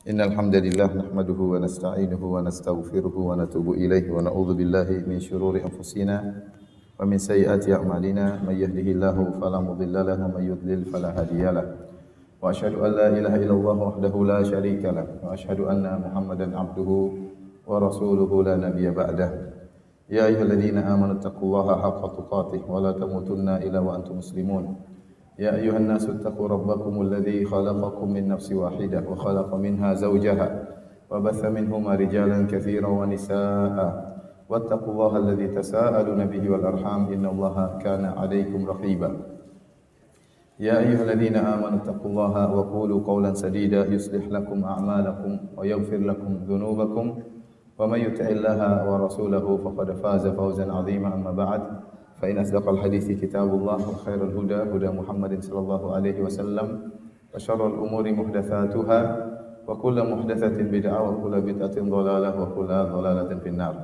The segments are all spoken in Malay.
Innal hamdalillah nahmaduhu wa nasta'inuhu wa nastaghfiruhu wa natubu ilaihi wa na'udzu billahi min shururi anfusina wa min sayyiati a'malina may yahdihillahu fala mudilla lahu wa may yudlil fala hadiyalah. Wa asyhadu an la ilaha illallah wahdahu la syarika lah wa asyhadu anna Muhammadan abduhu wa rasuluhu la nabiyya ba'dah. Ya ayyuhalladzina amanu taqullaha haqqa tuqatih wa la tamutunna illa wa antum muslimun. يا أيها الناس اتقوا ربكم الذي خلقكم من نفس واحدة وخلق منها زوجها وبث منهما رجالا كثيرا ونساء واتقوا الله الذي تساءلون به والأرحام إن الله كان عليكم رقيبا يا أيها الذين آمنوا اتقوا الله وقولوا قولا سديدا يصلح لكم أعمالكم ويغفر لكم ذنوبكم ومن يطع الله ورسوله فقد فاز فوزا عظيما أما بعد فإن أصدق الحديث كتاب الله وخير الهدى هدى محمد صلى الله عليه وسلم وشر الأمور محدثاتها وكل محدثة بدعة وكل بدعة ضلالة وكل ضلالة في النار.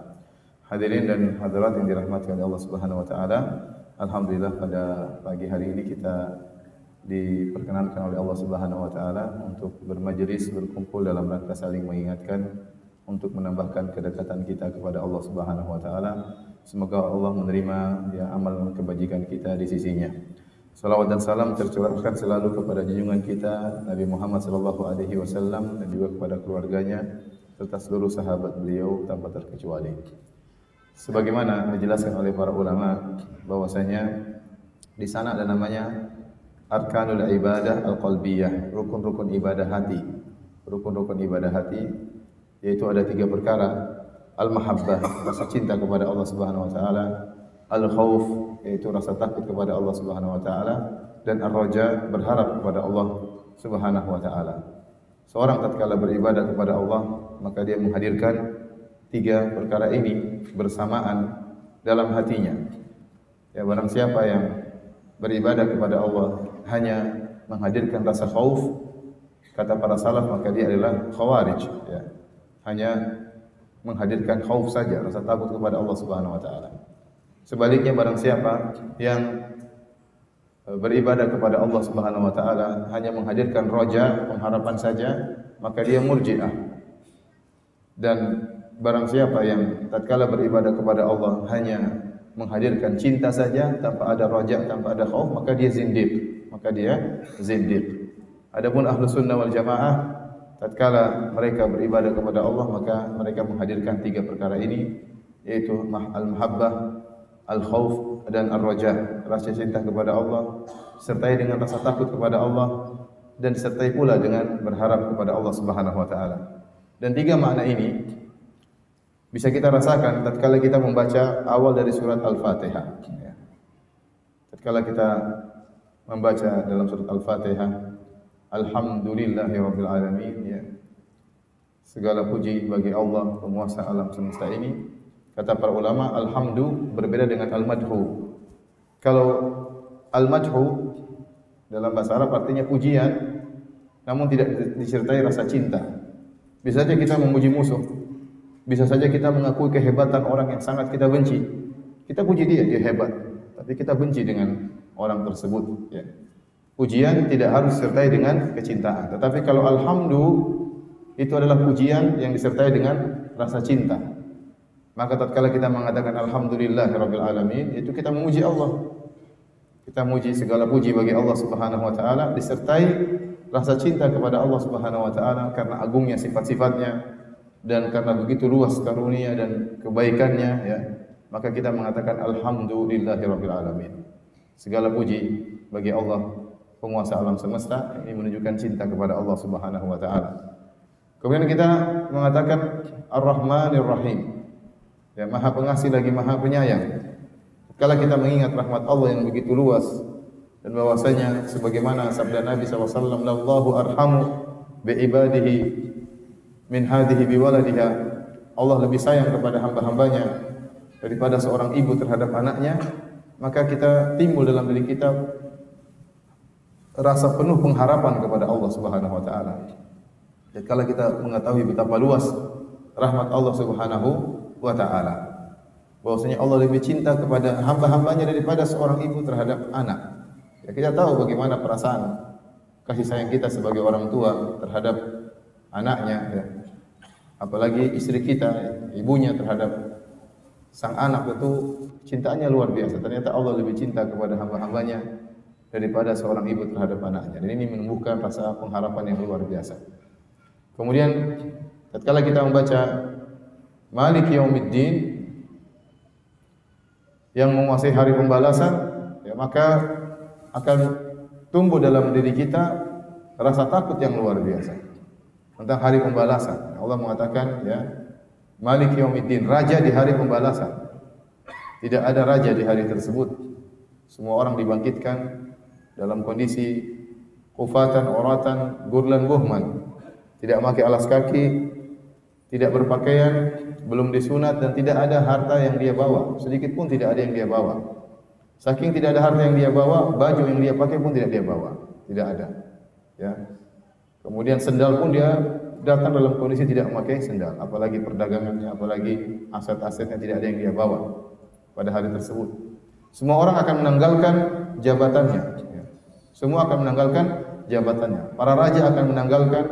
Hadirin dan hadirat yang dirahmati oleh Allah Subhanahu wa taala, alhamdulillah pada pagi hari ini kita diperkenankan oleh Allah Subhanahu wa taala untuk bermajelis, berkumpul dalam rangka saling mengingatkan untuk menambahkan kedekatan kita kepada Allah Subhanahu wa taala. Semoga Allah menerima amal kebajikan kita di sisinya. Salawat dan salam tercurahkan selalu kepada junjungan kita Nabi Muhammad sallallahu alaihi wasallam dan juga kepada keluarganya serta seluruh sahabat beliau tanpa terkecuali. Sebagaimana dijelaskan oleh para ulama bahwasanya di sana ada namanya arkanul ibadah al-qalbiyah, rukun-rukun ibadah hati. Rukun-rukun ibadah hati yaitu ada 3 perkara. Al-mahabbah, rasa cinta kepada Allah Subhanahu wa taala, al-khauf, yaitu rasa takut kepada Allah Subhanahu wa taala, dan ar-raja, berharap kepada Allah Subhanahu wa taala. Seorang tatkala beribadah kepada Allah, maka dia menghadirkan 3 perkara ini bersamaan dalam hatinya. Ya, barang siapa yang beribadah kepada Allah hanya menghadirkan rasa khauf, kata para salaf, maka dia adalah khawarij, ya. Hanya menghadirkan khauf saja, rasa takut kepada Allah Subhanahu wa taala. Sebaliknya barang siapa yang beribadah kepada Allah Subhanahu wa taala hanya menghadirkan roja, pengharapan saja, maka dia murji'ah. Dan barang siapa yang tatkala beribadah kepada Allah hanya menghadirkan cinta saja tanpa ada roja, tanpa ada khauf, maka dia zindiq. Adapun ahlu sunnah wal jamaah, tatkala mereka beribadah kepada Allah, maka mereka menghadirkan 3 perkara ini, yaitu al-mahabbah, al-khauf, dan ar-raja, rasa cinta kepada Allah, sertai dengan rasa takut kepada Allah, dan sertai pula dengan berharap kepada Allah Subhanahu wa taala. Dan 3 makna ini bisa kita rasakan tatkala kita membaca awal dari surat Al-Fatihah. Tatkala kita membaca dalam surat Al-Fatihah, alhamdulillahirabbil alamin, ya. Segala puji bagi Allah, penguasa alam semesta ini. Kata para ulama, alhamdu berbeda dengan al-madhu. Kalau al-madhu dalam bahasa Arab artinya pujian, namun tidak disertai rasa cinta. Bisa saja kita memuji musuh, bisa saja kita mengakui kehebatan orang yang sangat kita benci. Kita puji dia hebat, tapi kita benci dengan orang tersebut, ya. Pujian tidak harus disertai dengan kecintaan. Tetapi kalau alhamdu itu adalah pujian yang disertai dengan rasa cinta. Maka tatkala kita mengatakan alhamdulillahirabbil alamin, itu kita memuji Allah. Kita memuji, segala puji bagi Allah Subhanahu wa taala disertai rasa cinta kepada Allah Subhanahu wa taala karena agungnya sifat-sifatnya dan karena begitu luas karunia dan kebaikannya, ya. Maka kita mengatakan alhamdulillahirabbil alamin. Segala puji bagi Allah, penguasa alam semesta. Ini menunjukkan cinta kepada Allah Subhanahu wa taala. Kemudian kita mengatakan Ar-Rahmanir Rahim. Ya, Maha Pengasih lagi Maha Penyayang. Kalau kita mengingat rahmat Allah yang begitu luas dan bahwasanya sebagaimana sabda Nabi sallallahu alaihi wasallam, "Allahu arhamu bi ibadihi min hadhihi bi waladiha." Allah lebih sayang kepada hamba-hambanya daripada seorang ibu terhadap anaknya. Maka kita timbul dalam diri kita rasa penuh pengharapan kepada Allah Subhanahu wa taala. Dan kalau kita mengetahui betapa luas rahmat Allah Subhanahu wa taala, bahwasanya Allah lebih cinta kepada hamba-hambanya daripada seorang ibu terhadap anak. Ya, kita tahu bagaimana perasaan kasih sayang kita sebagai orang tua terhadap anaknya, ya. Apalagi istri kita, ya, ibunya terhadap sang anak itu cintanya luar biasa. Ternyata Allah lebih cinta kepada hamba-hambanya daripada seorang ibu terhadap anaknya. Dan ini menumbuhkan rasa pengharapan yang luar biasa. Kemudian tatkala kita membaca Maliki Yaumiddin yang menguasai hari pembalasan, ya, maka akan tumbuh dalam diri kita rasa takut yang luar biasa tentang hari pembalasan. Allah mengatakan, ya, Maliki Yaumiddin, raja di hari pembalasan. Tidak ada raja di hari tersebut. Semua orang dibangkitkan dalam kondisi kufatan, oratan, gurlan, buhman. Tidak memakai alas kaki, tidak berpakaian, belum disunat, dan tidak ada harta yang dia bawa. Sedikit pun tidak ada yang dia bawa. Saking tidak ada harta yang dia bawa, baju yang dia pakai pun tidak dia bawa. Tidak ada. Ya. Kemudian sendal pun dia datang dalam kondisi tidak memakai sendal, apalagi perdagangannya, apalagi aset-asetnya tidak ada yang dia bawa pada hari tersebut. Semua orang akan menanggalkan jabatannya. Semua akan menanggalkan jabatannya. Para raja akan menanggalkan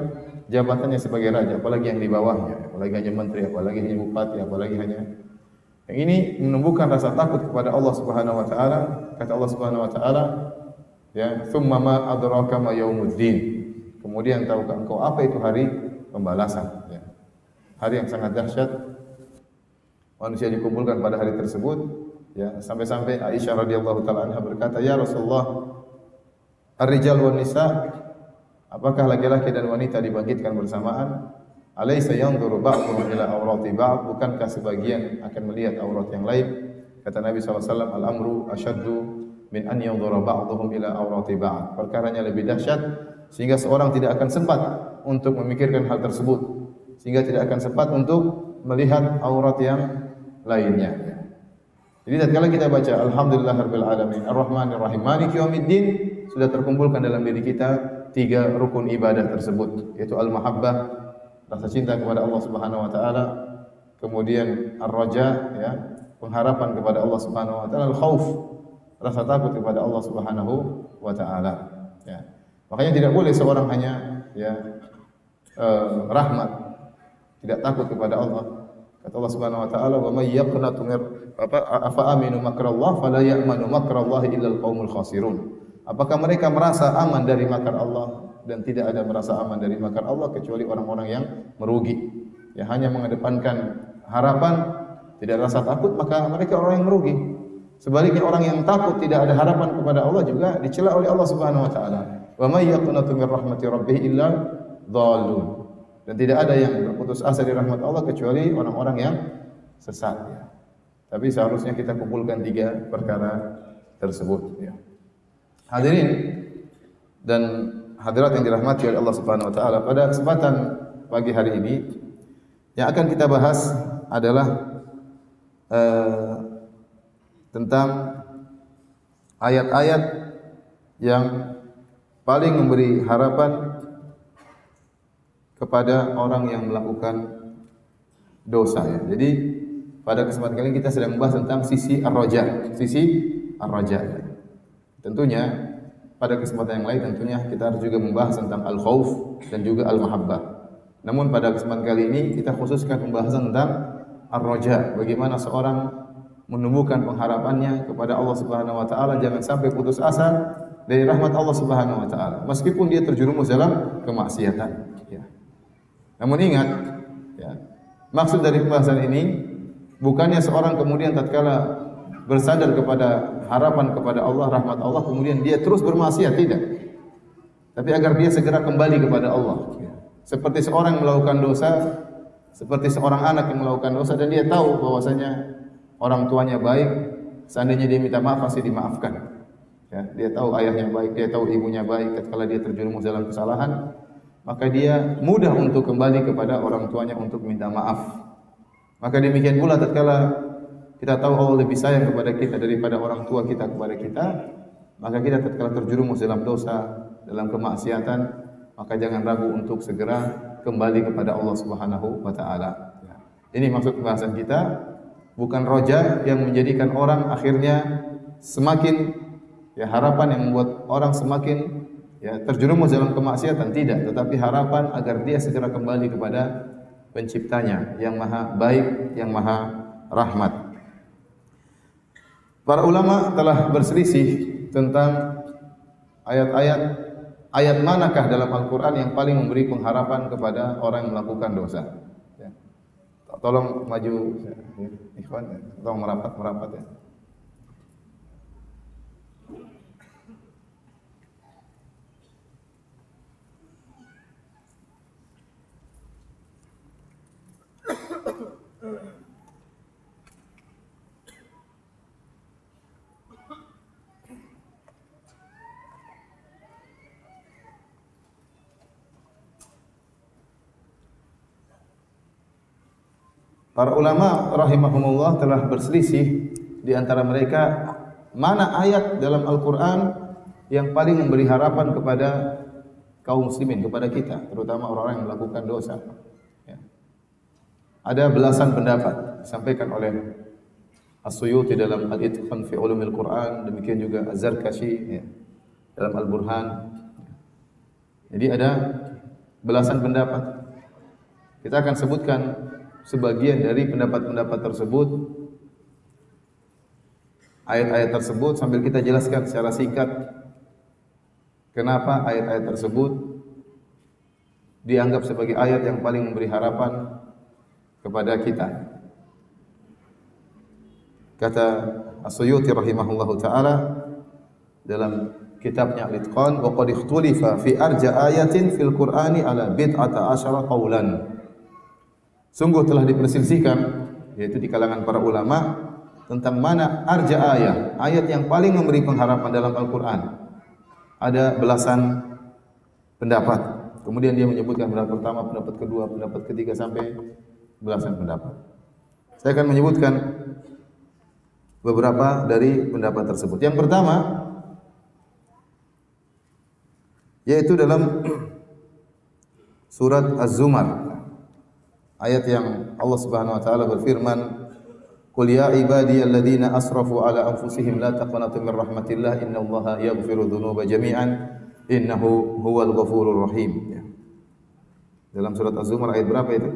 jabatannya sebagai raja, apalagi yang di bawahnya, apalagi hanya menteri, apalagi hanya bupati, apalagi hanya. Yang ini menumbuhkan rasa takut kepada Allah Subhanahu wa taala. Kata Allah Subhanahu wa taala, ya, "Tsumma ma adraka ma yaumuddin." Kemudian tahukah engkau apa itu hari pembalasan, ya. Hari yang sangat dahsyat. Manusia dikumpulkan pada hari tersebut, ya, sampai-sampai Aisyah radhiyallahu taala anha berkata, "Ya Rasulullah, ar-rijal wan nisa, apakah laki-laki dan wanita dibangkitkan bersamaan? Alaysa yanzuru ba'dhum ila awrati ba'd, bukankah sebagian akan melihat aurat yang lain?" Kata Nabi SAW, "Al-amru asyaddu min an yanzura ba'dhum ila awrati ba'd." Perkaranya lebih dahsyat sehingga seorang tidak akan sempat untuk memikirkan hal tersebut, sehingga tidak akan sempat untuk melihat aurat yang lainnya. Jadi tatkala kita baca Alhamdulillahirabbil alamin Ar-Rahmanir Rahim Maliki Yaumiddin, sudah terkumpulkan dalam diri kita tiga rukun ibadah tersebut, yaitu al-mahabbah, rasa cinta kepada Allah Subhanahu wa taala, kemudian ar-raja, ya, pengharapan kepada Allah Subhanahu wa taala, al-khauf, rasa takut kepada Allah Subhanahu wa taala, ya. Makanya tidak boleh seorang hanya, ya, rahmat, tidak takut kepada Allah. Kata Allah Subhanahu wa taala, "Wa may yaqnatu afa aminu makrallah fala ya'manu makrallahi illa al-qaumul khasirun." Apakah mereka merasa aman dari makar Allah? Dan tidak ada merasa aman dari makar Allah kecuali orang-orang yang merugi. Ya, hanya mengedepankan harapan, tidak rasa takut, maka mereka orang yang merugi. Sebaliknya orang yang takut, tidak ada harapan kepada Allah juga dicela oleh Allah Subhanahu wa taala. Wa may yaqnatu min rahmati rabbih illa dhallun. Dan tidak ada yang berputus asa dari rahmat Allah kecuali orang-orang yang sesat, ya. Tapi seharusnya kita kumpulkan tiga perkara tersebut, ya. Hadirin dan hadirat yang dirahmati oleh Allah Subhanahu wa taala, pada kesempatan pagi hari ini yang akan kita bahas adalah tentang ayat-ayat yang paling memberi harapan kepada orang yang melakukan dosa, ya. Jadi pada kesempatan kali ini kita sedang membahas tentang sisi ar-raja, ya. Tentunya pada kesempatan yang lain tentunya kita harus juga membahas tentang al-khauf dan juga al-mahabbah. Namun pada kesempatan kali ini kita khususkan pembahasan tentang ar-raja, bagaimana seorang menumbuhkan pengharapannya kepada Allah Subhanahu wa taala, jangan sampai putus asa dari rahmat Allah Subhanahu wa taala meskipun dia terjerumus dalam kemaksiatan, ya. Namun ingat, ya, maksud dari pembahasan ini bukannya seorang kemudian tatkala bersandar kepada harapan kepada Allah, rahmat Allah, kemudian dia terus bermaksiat, tidak. Tapi agar dia segera kembali kepada Allah. Seperti seorang melakukan dosa, seperti seorang anak yang melakukan dosa dan dia tahu bahwasanya orang tuanya baik, seandainya dia minta maaf pasti dimaafkan. Ya, dia tahu ayahnya baik, dia tahu ibunya baik, tatkala dia terjerumus dalam kesalahan, maka dia mudah untuk kembali kepada orang tuanya untuk minta maaf. Maka demikian pula tatkala kita tahu Allah lebih sayang kepada kita daripada orang tua kita kepada kita, maka kita tatkala terjerumus dalam dosa, dalam kemaksiatan, maka jangan ragu untuk segera kembali kepada Allah Subhanahu wa taala. Ini maksud pembahasan kita, bukan roja yang menjadikan orang akhirnya semakin, ya, harapan yang membuat orang semakin ya, terjerumus dalam kemaksiatan, tidak, tetapi harapan agar dia segera kembali kepada penciptanya yang maha baik, yang maha rahmat. Para ulama telah berselisih tentang ayat manakah dalam Al-Quran yang paling memberi pengharapan kepada orang yang melakukan dosa. Ya. Tolong maju, ya. Ikhwan, tolong merapat ya. Para ulama rahimahumullah telah berselisih di antara mereka mana ayat dalam Al-Quran yang paling memberi harapan kepada kaum muslimin, kepada kita, terutama orang-orang yang melakukan dosa. Ya. Ada belasan pendapat disampaikan oleh As-Suyuti dalam Al-Itqan fi Ulumil Quran, demikian juga Az-Zarkashi ya, dalam Al-Burhan. Jadi ada belasan pendapat. Kita akan sebutkan sebagian dari pendapat-pendapat tersebut, ayat-ayat tersebut, sambil kita jelaskan secara singkat kenapa ayat-ayat tersebut dianggap sebagai ayat yang paling memberi harapan kepada kita. Kata As-Suyuti rahimahullahu taala dalam kitabnya Al-Itqan, wa qad ikhtulifa fi arja ayatin fil Qur'ani ala bid'ata asyara qaulan. Sungguh telah diperselisihkan, yaitu di kalangan para ulama, tentang mana arja ayat yang paling memberi pengharapan dalam Al-Quran. Ada belasan pendapat. Kemudian dia menyebutkan pendapat pertama, pendapat kedua, pendapat ketiga, sampai belasan pendapat. Saya akan menyebutkan beberapa dari pendapat tersebut. Yang pertama, yaitu dalam surat Az-Zumar. Ayat yang Allah Subhanahu wa taala berfirman, "Qul ya ibadiyalladzina asrafu ala anfusihim la taqnatu min rahmatillah innallaha yaghfiru dzunuba jami'an innahu huwal ghafurur rahim." Ya. Dalam surat Az-Zumar ayat berapa itu?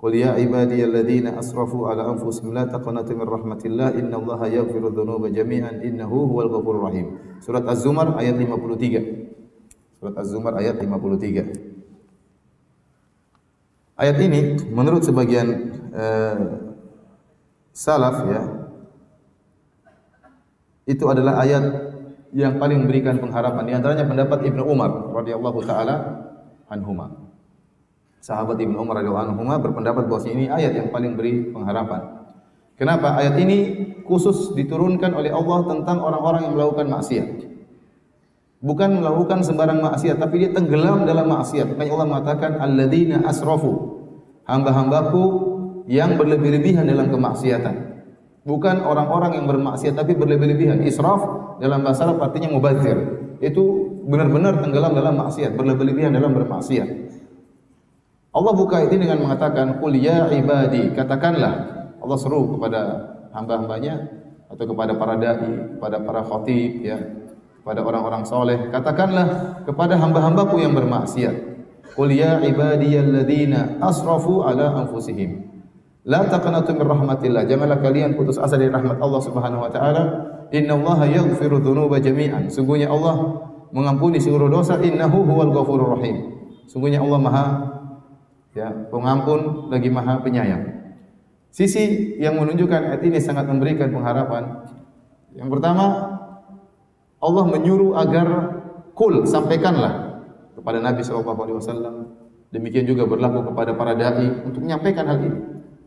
Qul ya ibadiyalladzina asrafu ala anfusihim la taqnatu min rahmatillah innallaha yaghfiru dzunuba jami'an innahu huwal ghafurur rahim. Surat Az-Zumar ayat 53. Surat Az-Zumar ayat 53. Ayat ini menurut sebagian salaf ya, itu adalah ayat yang paling memberikan pengharapan. Di antaranya pendapat Ibnu Umar radhiyallahu taala anhuma. Sahabat Ibnu Umar radhiyallahu anhuma berpendapat bahwa ini ayat yang paling beri pengharapan. Kenapa? Ayat ini khusus diturunkan oleh Allah tentang orang-orang yang melakukan maksiat. Bukan melakukan sembarang maksiat, tapi dia tenggelam dalam maksiat. Makanya Allah mengatakan alladzina asrafu, hamba-hambaku yang berlebih-lebihan dalam kemaksiatan. Bukan orang-orang yang bermaksiat tapi berlebih-lebihan. Israf dalam bahasa Arab artinya mubadzir. Itu benar-benar tenggelam dalam maksiat, berlebih-lebihan dalam bermaksiat. Allah buka ini dengan mengatakan qul ya ibadi, katakanlah. Allah seru kepada hamba-hambanya atau kepada para dai, kepada para khatib ya, kepada orang-orang soleh, katakanlah kepada hamba-hambaku yang bermaksiat, qul ya ibadiyalladzina asrafu ala anfusihim la taqnatu min rahmatillah, janganlah kalian putus asa dari rahmat Allah Subhanahu wa taala, innallaha yaghfiru dzunuba jami'an, sungguhnya Allah mengampuni seluruh dosa, innahu huwal ghafurur rahim, sungguhnya Allah Maha ya, pengampun lagi Maha penyayang. Sisi yang menunjukkan ayat ini sangat memberikan pengharapan. Yang pertama, Allah menyuruh agar kul, sampaikanlah kepada Nabi SAW. Demikian juga berlaku kepada para dai untuk menyampaikan hal ini.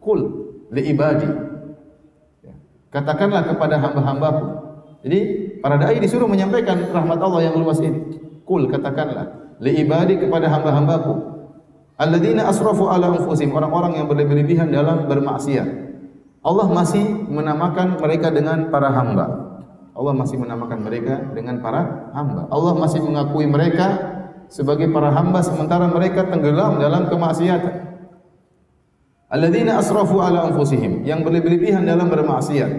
Kul li ibadi, katakanlah kepada hamba-hambaku. Jadi para dai disuruh menyampaikan rahmat Allah yang luas ini. Kul, katakanlah li ibadi, kepada hamba-hambaku. Alladzina asrafu ala anfusihim, orang-orang yang berlebih-lebihan dalam bermaksiat. Allah masih menamakan mereka dengan para hamba. Allah masih menamakan mereka dengan para hamba. Allah masih mengakui mereka sebagai para hamba sementara mereka tenggelam dalam kemaksiatan. Alladzina asrafu ala anfusihim, yang berlebihan dalam bermaksiat.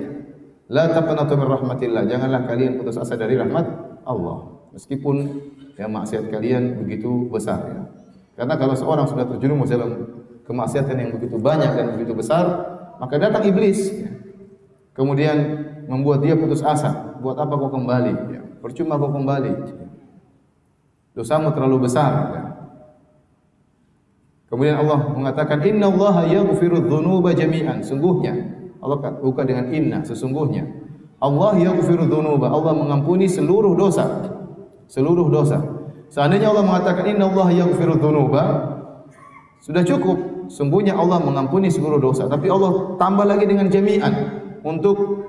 La taqnatu min rahmatillah, janganlah kalian putus asa dari rahmat Allah. Meskipun yang maksiat kalian begitu besar ya. Karena kalau seorang sudah terjerumus dalam kemaksiatan yang begitu banyak dan begitu besar, maka datang iblis ya. Kemudian membuat dia putus asa. Buat apa kau kembali? Ya. Percuma kau kembali. Dosamu terlalu besar ya. Kemudian Allah mengatakan innallaha yaghfiru dzunuba jami'an. Sungguhnya Allah buka dengan inna, sesungguhnya Allah yaghfiru dzunuba, Allah mengampuni seluruh dosa. Seluruh dosa. Seandainya Allah mengatakan innallaha yaghfiru dzunuba, sudah cukup. Sungguhnya Allah mengampuni seluruh dosa, tapi Allah tambah lagi dengan jami'an untuk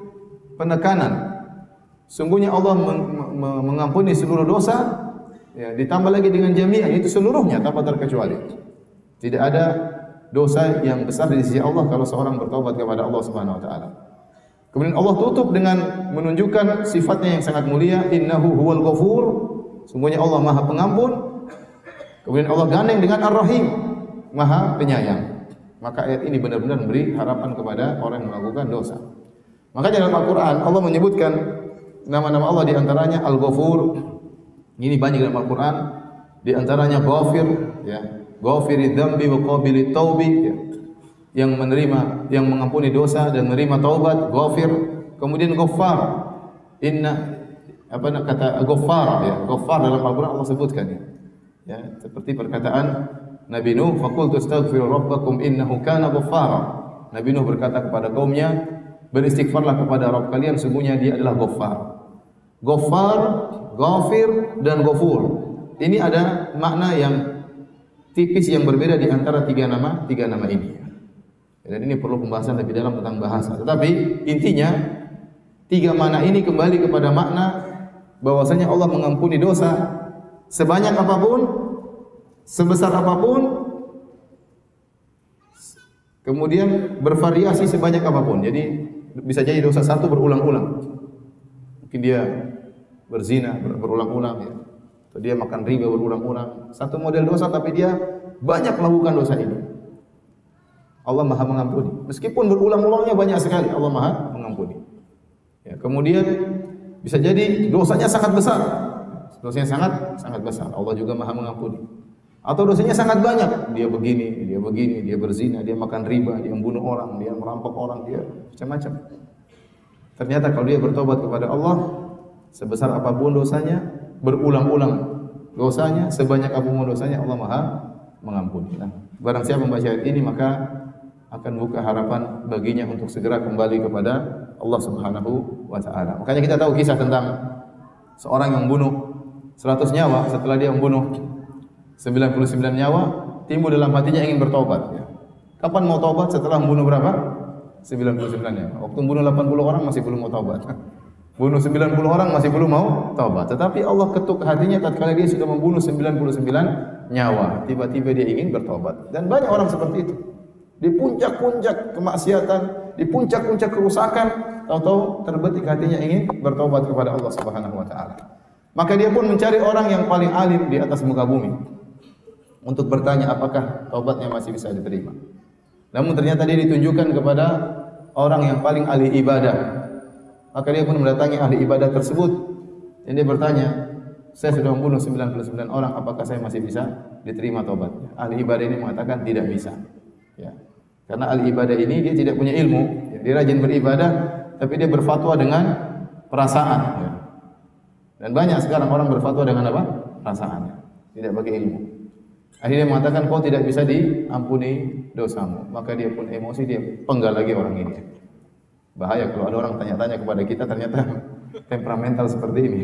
penekanan. Sungguhnya Allah mengampuni seluruh dosa, ya, ditambah lagi dengan jami'an, itu seluruhnya tanpa terkecuali. Tidak ada dosa yang besar di sisi Allah kalau seorang bertobat kepada Allah Subhanahu wa taala. Kemudian Allah tutup dengan menunjukkan sifatnya yang sangat mulia, innahu huwal ghafur, sungguhnya Allah Maha Pengampun. Kemudian Allah gandeng dengan Ar-Rahim, Maha Penyayang. Maka ayat ini benar-benar memberi harapan kepada orang yang melakukan dosa. Makanya dalam Al-Qur'an Allah menyebutkan nama-nama Allah di antaranya Al-Ghafur. Ini banyak dalam Al-Qur'an, di antaranya Ghafir, ya. Ghafiri dzambi wa qabilit taubi, ya. Yang menerima, yang mengampuni dosa dan menerima taubat, Ghafir. Kemudian Ghaffar. Kata Ghaffar, ya. Ghaffar dalam Al-Qur'an Allah sebutkan ya. Ya, seperti perkataan Nabi Nuh, faqultu astaghfiru rabbakum innahu kana ghaffara. Nabi Nuh berkata kepada kaumnya, beristighfarlah kepada Rabb kalian, sungguhnya Dia adalah Ghaffar. Ghaffar, Ghafir dan Ghafur. Ini ada makna yang tipis yang berbeda di antara tiga nama ini. Dan ini perlu pembahasan lebih dalam tentang bahasa. Tetapi intinya tiga makna ini kembali kepada makna bahwasanya Allah mengampuni dosa sebanyak apapun, sebesar apapun, kemudian bervariasi sebanyak apapun. Jadi bisa jadi dosa satu berulang-ulang. Mungkin dia berzina berulang-ulang ya. Dia makan riba berulang-ulang. Satu model dosa tapi dia banyak melakukan dosa ini. Allah Maha mengampuni. Meskipun berulang-ulangnya banyak sekali, Allah Maha mengampuni. Ya, kemudian bisa jadi dosanya sangat besar. Dosanya sangat besar. Allah juga Maha mengampuni. Atau dosanya sangat banyak. Dia begini, dia berzina, dia makan riba, dia membunuh orang, dia merampok orang, dia macam-macam. Ternyata kalau dia bertobat kepada Allah, sebesar apapun dosanya, berulang-ulang dosanya, sebanyak apapun dosanya, Allah Maha mengampuni. Nah, barang siapa membaca ayat ini maka akan buka harapan baginya untuk segera kembali kepada Allah Subhanahu wa taala. Makanya kita tahu kisah tentang seorang yang membunuh 100 nyawa, setelah dia membunuh 99 nyawa, timbul dalam hatinya ingin bertobat ya. Kapan mau tobat? Setelah membunuh berapa? 99 nyawa. Waktu membunuh 80 orang masih belum mau tobat. Bunuh 90 orang masih belum mau taubat. Tetapi Allah ketuk hatinya tatkala dia sudah membunuh 99 nyawa. Tiba-tiba dia ingin bertobat. Dan banyak orang seperti itu. Di puncak-puncak kemaksiatan, di puncak-puncak kerusakan, tahu-tahu terbetik hatinya ingin bertobat kepada Allah Subhanahu wa taala. Maka dia pun mencari orang yang paling alim di atas muka bumi untuk bertanya apakah taubatnya masih bisa diterima. Namun ternyata dia ditunjukkan kepada orang yang paling ahli ibadah. Maka dia pun mendatangi ahli ibadah tersebut dan dia bertanya, saya sudah membunuh 99 orang, apakah saya masih bisa diterima taubatnya? Ahli ibadah ini mengatakan tidak bisa. Ya. Karena ahli ibadah ini dia tidak punya ilmu, ya. Dia rajin beribadah, tapi dia berfatwa dengan perasaan. Ya. Dan banyak sekarang orang berfatwa dengan apa? Perasaannya, tidak pakai ilmu. Akhirnya mengatakan kau tidak bisa diampuni dosamu. Maka dia pun emosi, dia penggal lagi orang ini. Bahaya kalau ada orang tanya-tanya kepada kita ternyata temperamental seperti ini.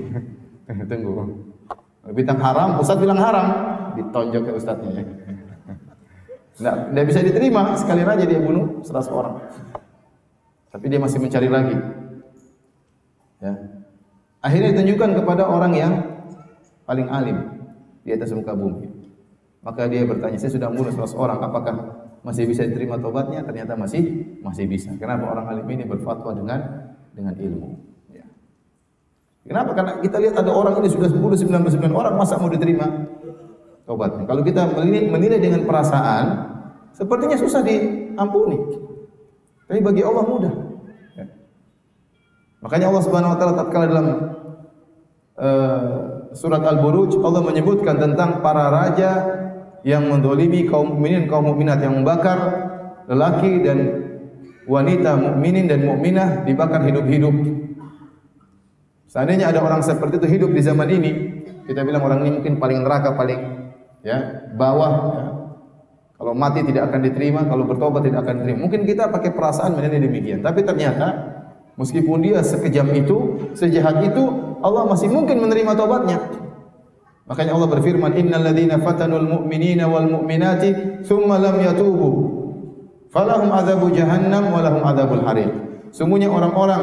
Tunggu. Bintang haram, ustaz bilang haram, ditonjok ke ustaznya ya. Nggak bisa diterima, sekali aja dia bunuh 100 orang. Tapi dia masih mencari lagi. Ya. Akhirnya ditunjukkan kepada orang yang paling alim di atas muka bumi. Maka dia bertanya, saya sudah membunuh 100 orang, apakah masih bisa diterima tobatnya? Ternyata masih bisa. Kenapa? Orang alim ini berfatwa dengan ilmu. Ya. Kenapa? Karena kita lihat ada orang ini sudah 99 orang, masa mau diterima tobatnya? Kalau kita menilai dengan perasaan, sepertinya susah ampuni. Tapi bagi Allah mudah. Ya. Makanya Allah Subhanahu wa taala tatkala dalam surat Al-Buruj Allah menyebutkan tentang para raja yang mendolimi kaum mukminin, kaum mukminat, yang membakar lelaki dan wanita mukminin dan mukminah dibakar hidup-hidup. Seandainya ada orang seperti itu hidup di zaman ini, kita bilang orang ini mungkin paling neraka, paling bawah. Ya. Kalau mati tidak akan diterima, kalau bertobat tidak akan diterima. Mungkin kita pakai perasaan menilai demikian, tapi ternyata meskipun dia sekejam itu, sejahat itu, Allah masih mungkin menerima taubatnya. Makanya Allah berfirman, innal ladzina fatanul mu'minina wal mu'minati tsumma lam yatubu falahum adzabu jahannam wa lahum adzabul hariq. Sungguhnya orang-orang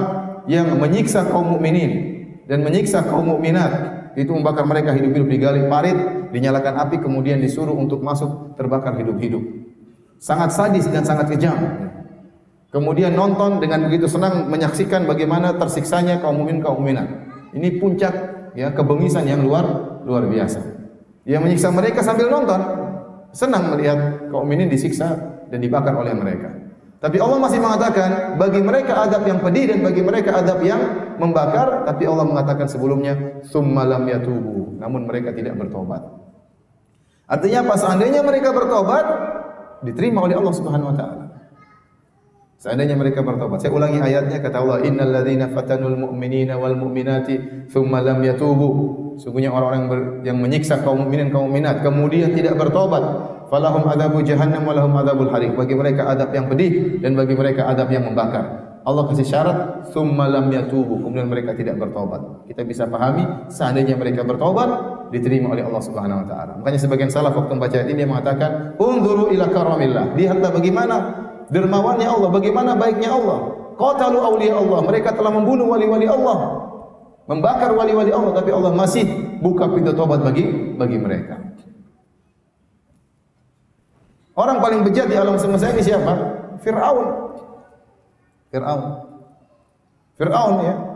yang menyiksa kaum mukminin dan menyiksa kaum mukminat, itu membakar mereka hidup-hidup, digali parit, dinyalakan api, kemudian disuruh untuk masuk terbakar hidup-hidup. Sangat sadis dan sangat kejam. Kemudian nonton dengan begitu senang menyaksikan bagaimana tersiksanya kaum mukmin, kaum mukminat. Ini puncak kebengisan yang luar biasa. Dia menyiksa mereka sambil nonton, senang melihat kaum mukminin disiksa dan dibakar oleh mereka. Tapi Allah masih mengatakan bagi mereka adab yang pedih dan bagi mereka adab yang membakar, tapi Allah mengatakan sebelumnya tsumma lam yatubu, namun mereka tidak bertobat. Artinya apa? Seandainya mereka bertobat, diterima oleh Allah Subhanahu wa taala. Seandainya mereka bertobat. Saya ulangi ayatnya, kata Allah, innal ladzina fatanul mu'minina wal mu'minati tsumma lam yatubu. Sungguhnya orang-orang yang menyiksa kaum mukminin, kaum mukminat kemudian tidak bertobat, falahum adzabu jahannam wa lahum adzabul hariq. Bagi mereka adab yang pedih dan bagi mereka adab yang membakar. Allah kasih syarat tsumma lam yatubu, kemudian mereka tidak bertobat. Kita bisa pahami seandainya mereka bertobat diterima oleh Allah Subhanahu wa taala. Makanya sebagian salaf waktu membaca ayat ini mengatakan, "Unzuru ila karamillah." Lihatlah bagaimana dermawannya Allah, bagaimana baiknya Allah. Qatalu awliya Allah, mereka telah membunuh wali-wali Allah, membakar wali-wali Allah, tapi Allah masih buka pintu taubat bagi mereka. Orang paling bejat di alam semesta ini siapa? Fir'aun. Fir'aun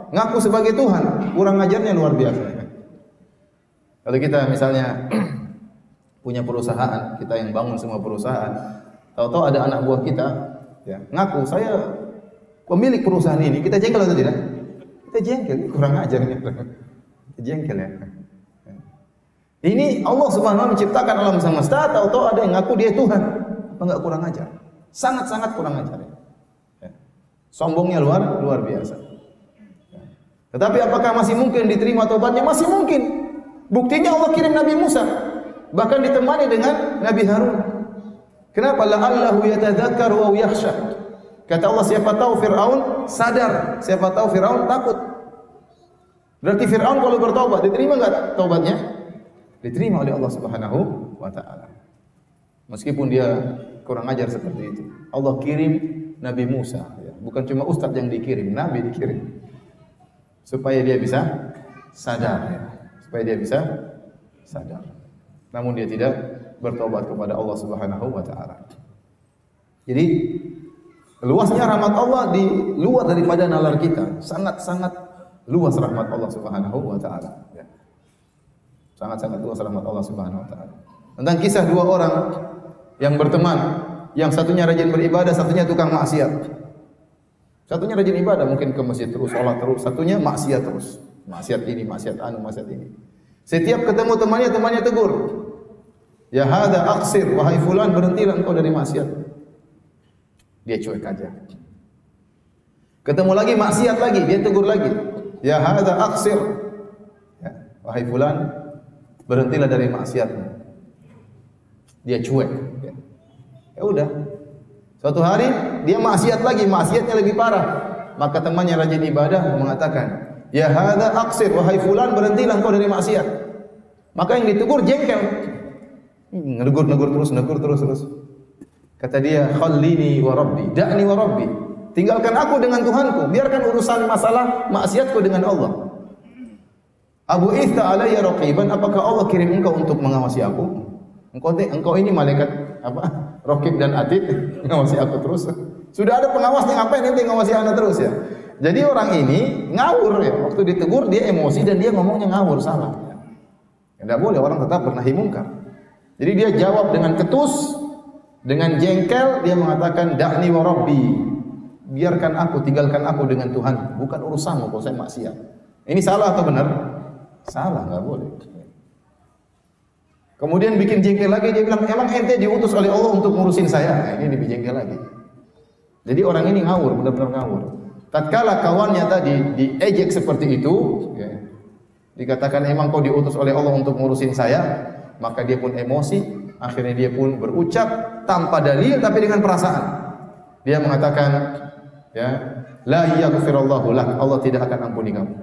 ngaku sebagai Tuhan, kurang ajarnya luar biasa. Kalau kita misalnya punya perusahaan, kita yang bangun semua perusahaan, tahu-tahu ada anak buah kita ngaku saya pemilik perusahaan ini, kita jengkel atau tidak? Kita jengkel, kurang ajar ini. Jengkel ya. Ini Allah Subhanahu wa taala menciptakan alam semesta, tahu-tahu ada yang ngaku dia Tuhan. Apa enggak kurang ajar? Sangat-sangat kurang ajar. Sombongnya luar biasa. Tetapi apakah masih mungkin diterima taubatnya? Masih mungkin. Buktinya Allah kirim Nabi Musa, bahkan ditemani dengan Nabi Harun. Kenapa? La'allahu yatadzakkaru aw yakhsha. Kata Allah, siapa tahu Fir'aun sadar, siapa tahu Fir'aun takut. Berarti Fir'aun kalau bertobat diterima enggak taubatnya? Diterima oleh Allah Subhanahu wa taala. Meskipun dia kurang ajar seperti itu. Allah kirim Nabi Musa, bukan cuma ustaz yang dikirim, Nabi dikirim. Supaya dia bisa sadar, supaya dia bisa sadar. Namun dia tidak bertobat kepada Allah Subhanahu wa taala. Jadi luasnya rahmat Allah di luar daripada nalar kita. Sangat-sangat luas rahmat Allah Subhanahu wa taala. Sangat-sangat luas rahmat Allah Subhanahu wa taala. Tentang kisah dua orang yang berteman, yang satunya rajin beribadah, satunya tukang maksiat. Satunya rajin ibadah, mungkin ke masjid terus, sholat terus, satunya maksiat terus. Maksiat ini, maksiat anu, maksiat ini. Setiap ketemu temannya tegur. Ya hadza aqsir, wahai fulan, berhentilah engkau dari maksiat. Dia cuek aja. Ketemu lagi maksiat lagi, dia tegur lagi. Ya hadza aqsir. Wahai fulan, berhentilah dari maksiatmu. Dia cuek. Ya udah. Suatu hari dia maksiat lagi, maksiatnya lebih parah. Maka temannya rajin ibadah mengatakan, "Ya hadza aqsir, wahai fulan, berhentilah engkau dari maksiat." Maka yang ditegur jengkel. Negur terus. Kata dia, "Khallini wa rabbi, da'ni wa rabbi." Tinggalkan aku dengan Tuhanku, biarkan urusan masalah maksiatku dengan Allah. Abu Ithta alayya raqiban, apakah Allah kirim engkau untuk mengawasi aku? Engkau ini malaikat apa? Raqib dan Atid, ngawasi aku terus. Sudah ada pengawasnya, ngapain nanti ngawasi anda terus ya? Jadi orang ini ngawur ya. Waktu ditegur dia emosi dan dia ngomongnya ngawur, salah. Tidak boleh, orang tetap bernahi mungkar. Jadi dia jawab dengan ketus, Dengan jengkel dia mengatakan da'ni wa rabbi. Biarkan aku, tinggalkan aku dengan Tuhan. Bukan urusanmu kalau saya maksiat. Ini salah atau benar? Salah, enggak boleh. Kemudian bikin jengkel lagi, dia bilang, emang ente diutus oleh Allah untuk ngurusin saya? Nah, ini lebih jengkel lagi. Jadi orang ini ngawur, benar-benar ngawur. Tatkala kawannya tadi diejek seperti itu, ya, dikatakan emang kau diutus oleh Allah untuk ngurusin saya, maka dia pun emosi, akhirnya dia pun berucap tanpa dalil tapi dengan perasaan. Dia mengatakan, ya, la yaghfirullahu lak, Allah tidak akan ampuni kamu.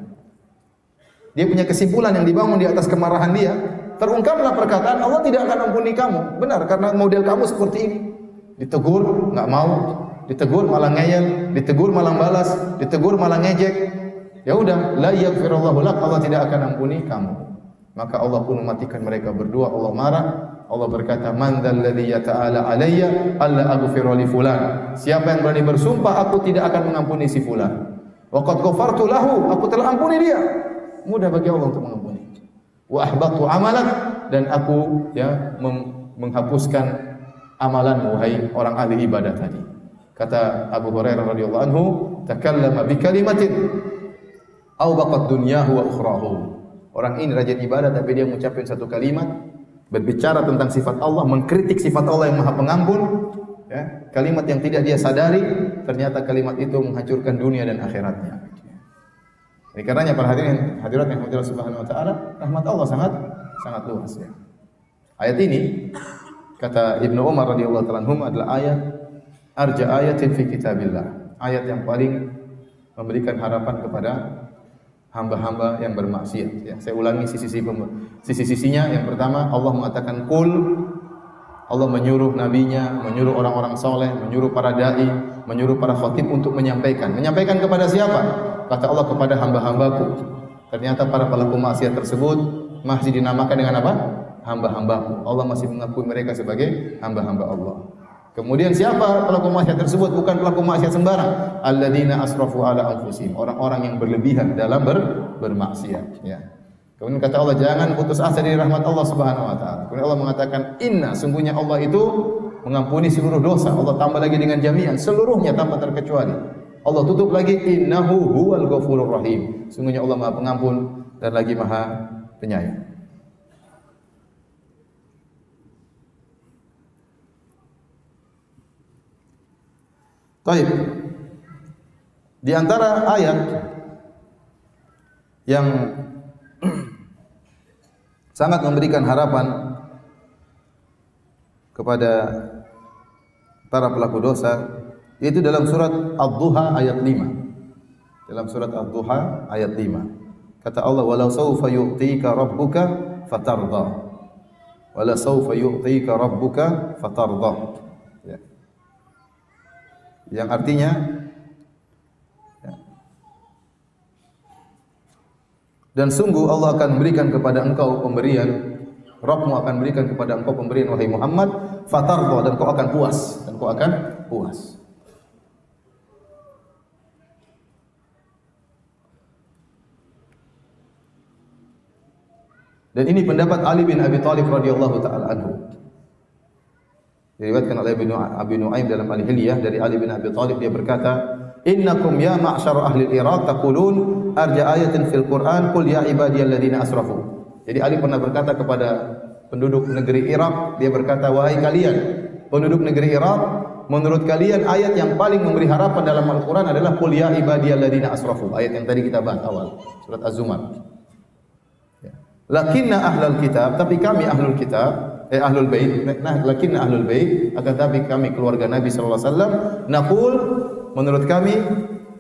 Dia punya kesimpulan yang dibangun di atas kemarahan dia. Terungkaplah perkataan Allah tidak akan ampuni kamu. Benar, karena model kamu seperti ini. Ditegur, enggak mau. Ditegur malah ngeyel, ditegur malah balas, ditegur malah ngejek. Ya udah, la yaghfirullahu lak, Allah tidak akan ampuni kamu. Maka Allah pun mematikan mereka berdua. Allah marah. Allah berkata, man dzalladzi yata'ala alayya alla aghfira li fulan. Siapa yang berani bersumpah aku tidak akan mengampuni si fulan. Wa qad ghafartu lahu, aku telah ampuni dia. Mudah bagi Allah untuk mengampuni. Wa ahbatu amalak, dan aku ya menghapuskan amalanmu wahai orang ahli ibadah tadi. Kata Abu Hurairah radhiyallahu anhu, takallama bi kalimatin aw baqat dunyahu wa ukhrahu. Orang ini rajin ibadah tapi dia mengucapkan satu kalimat berbicara tentang sifat Allah, mengkritik sifat Allah yang Maha Pengampun, ya, kalimat yang tidak dia sadari, ternyata kalimat itu menghancurkan dunia dan akhiratnya. Ini karenanya para hadirat yang Allah Subhanahu wa taala, rahmat Allah sangat luas ya. Ayat ini kata Ibnu Umar radhiyallahu taala anhum adalah ayat arja ayatin fi kitabillah. Ayat yang paling memberikan harapan kepada hamba-hamba yang bermaksiat ya. Saya ulangi sisi-sisinya. Yang pertama, Allah mengatakan qul. Allah menyuruh nabinya, menyuruh orang-orang saleh, menyuruh para dai, menyuruh para khatib untuk menyampaikan. Menyampaikan kepada siapa? Kata Allah, kepada hamba-hambaku. Ternyata para pelaku maksiat tersebut masih dinamakan dengan apa? Hamba-hambaku. Allah masih mengakui mereka sebagai hamba-hamba Allah. Kemudian siapa pelaku maksiat tersebut? Bukan pelaku maksiat sembarang. Alladzina asrafu ala anfusihim. Orang-orang yang berlebihan dalam bermaksiat. Ya. Kemudian kata Allah, jangan putus asa dari rahmat Allah Subhanahu wa taala. Kemudian Allah mengatakan, inna, sungguhnya Allah itu mengampuni seluruh dosa. Allah tambah lagi dengan jami'an, seluruhnya tanpa terkecuali. Allah tutup lagi, innahu huwal ghafurur rahim. Sungguhnya Allah Maha Pengampun dan lagi Maha Penyayang. Baik. Di antara ayat yang sangat memberikan harapan kepada para pelaku dosa, yaitu dalam surat Ad-Duha ayat 5. Dalam surat Ad-Duha ayat 5. Kata Allah, walau sawfa yu'tika rabbuka fatarda. Walau sawfa yu'tika rabbuka fatarda. Ya. Yang artinya, ya, dan sungguh Allah akan memberikan kepada engkau pemberian, Rabbmu akan memberikan kepada engkau pemberian wahai Muhammad, fatarda, dan kau akan puas, dan kau akan puas. Dan ini pendapat Ali bin Abi Thalib radhiyallahu taala anhu. Diriwayatkan oleh Abi Nuaim dalam Al-Hilyah dari Ali bin Abi Thalib, dia berkata, "Innakum ya ma'syar ahli al-Iraq taqulun arja ayatin fil Qur'an qul ya ibadiyalladzina asrafu." Jadi Ali pernah berkata kepada penduduk negeri Irak, dia berkata, "Wahai kalian penduduk negeri Irak, menurut kalian ayat yang paling memberi harapan dalam Al-Qur'an adalah qul ya ibadiyalladzina asrafu." Ayat yang tadi kita bahas awal, surat Az-Zumar. Lakinna ahlul kitab, tapi kami ahlul kitab, ahlul bait, lakinna ahlul bait, akan tapi kami keluarga Nabi sallallahu alaihi wasallam, naqul, menurut kami,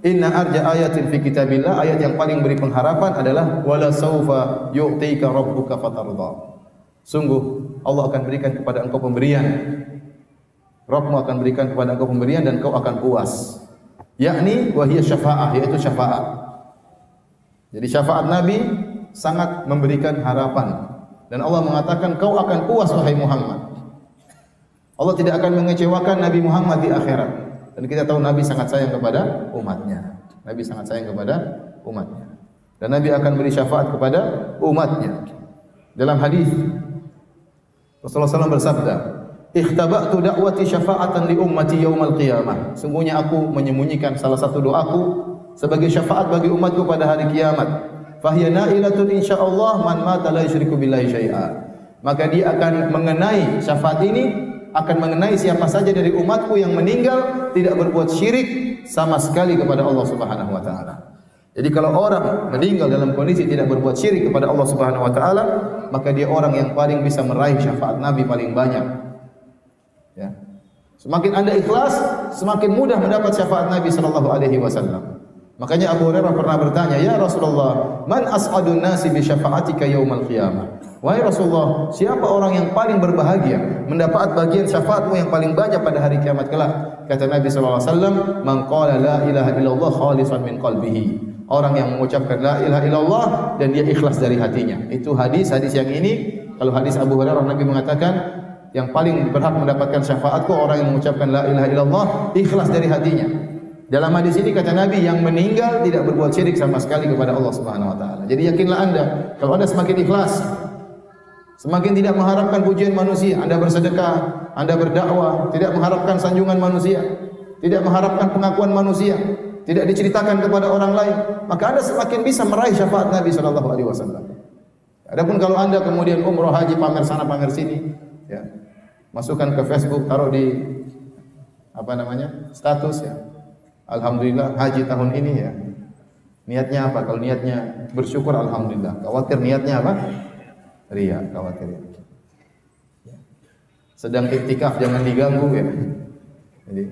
inna arja ayatin fi kitabillah, ayat yang paling beri pengharapan adalah wala saufa yu'tika rabbuka fatarda. Sungguh Allah akan berikan kepada engkau pemberian. Rabbmu akan berikan kepada engkau pemberian dan engkau akan puas. Yakni wa hiya syafa'ah, yaitu syafaat. Jadi syafaat Nabi sangat memberikan harapan, dan Allah mengatakan kau akan puas wahai Muhammad. Allah tidak akan mengecewakan Nabi Muhammad di akhirat, dan kita tahu Nabi sangat sayang kepada umatnya. Nabi sangat sayang kepada umatnya, dan Nabi akan beri syafaat kepada umatnya. Dalam hadis Rasulullah SAW bersabda, ikhtaba'tu da'wati syafa'atan li ummati yaumal qiyamah. Sungguhnya aku menyembunyikan salah satu doaku sebagai syafaat bagi umatku pada hari kiamat. Fahiya na'ilatun insyaallah man mata la yusyriku billahi syai'a. Maka dia akan mengenai syafaat ini, akan mengenai siapa saja dari umatku yang meninggal tidak berbuat syirik sama sekali kepada Allah Subhanahu wa taala. Jadi kalau orang meninggal dalam kondisi tidak berbuat syirik kepada Allah Subhanahu wa taala, maka dia orang yang paling bisa meraih syafaat Nabi paling banyak. Ya. Semakin Anda ikhlas, semakin mudah mendapat syafaat Nabi sallallahu alaihi wasallam. Makanya Abu Hurairah pernah bertanya, "Ya Rasulullah, man as'adun nasi bi syafa'atika yaumal qiyamah?" Wahai Rasulullah, siapa orang yang paling berbahagia mendapat bagian syafaatmu yang paling banyak pada hari kiamat kelak? Kata Nabi sallallahu alaihi wasallam, "Man qala la ilaha illallah khalisan min qalbihi." Orang yang mengucapkan la ilaha illallah dan dia ikhlas dari hatinya. Itu hadis yang ini, kalau hadis Abu Hurairah Nabi mengatakan yang paling berhak mendapatkan syafaatku orang yang mengucapkan la ilaha illallah ikhlas dari hatinya. Dalam hadis ini kata Nabi yang meninggal tidak berbuat syirik sama sekali kepada Allah Subhanahu wa taala. Jadi yakinlah Anda, kalau Anda semakin ikhlas, semakin tidak mengharapkan pujian manusia, Anda bersedekah, Anda berdakwah, tidak mengharapkan sanjungan manusia, tidak mengharapkan pengakuan manusia, tidak diceritakan kepada orang lain, maka Anda semakin bisa meraih syafaat Nabi sallallahu alaihi wasallam. Adapun kalau Anda kemudian umroh haji pamer sana pamer sini, ya, masukkan ke Facebook, taruh di status ya. Alhamdulillah haji tahun ini ya. Niatnya apa? Kalau niatnya bersyukur alhamdulillah. Khawatir niatnya apa? Riya, khawatir. Ya. Sedang iktikaf jangan diganggu ya. Jadi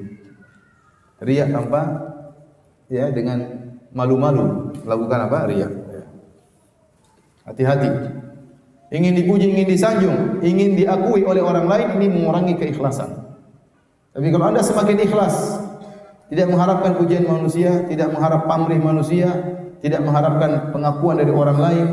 riya tanpa ya dengan malu-malu lakukan apa? Riya. Ya. Hati-hati. Ingin dipuji, ingin disanjung, ingin diakui oleh orang lain, ini mengurangi keikhlasan. Tapi kalau Anda semakin ikhlas, tidak mengharapkan pujian manusia, tidak mengharap pamrih manusia, tidak mengharapkan pengakuan dari orang lain,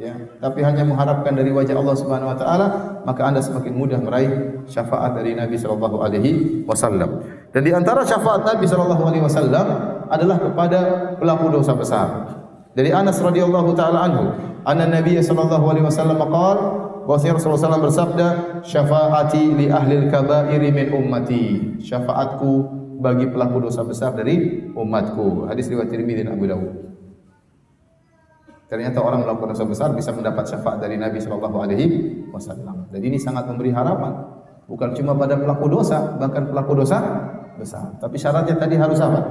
ya, tapi hanya mengharapkan dari wajah Allah Subhanahu wa taala, maka Anda semakin mudah meraih syafaat dari Nabi sallallahu alaihi wasallam. Dan di antara syafaat Nabi sallallahu alaihi wasallam adalah kepada pelaku dosa besar. Dari Anas radhiyallahu taala anhu, anna Nabi sallallahu alaihi wasallam qala, bahwasanya Rasulullah SAW bersabda, "Syafaati li ahlil kaba'iri min ummati." Syafaatku bagi pelaku dosa besar dari umatku. Hadis riwayat Tirmidzi dan Abu Dawud. Ternyata orang melakukan dosa besar bisa mendapat syafaat dari Nabi sallallahu alaihi wasallam. Dan ini sangat memberi harapan. Bukan cuma pada pelaku dosa, bahkan pelaku dosa besar. Tapi syaratnya tadi harus apa?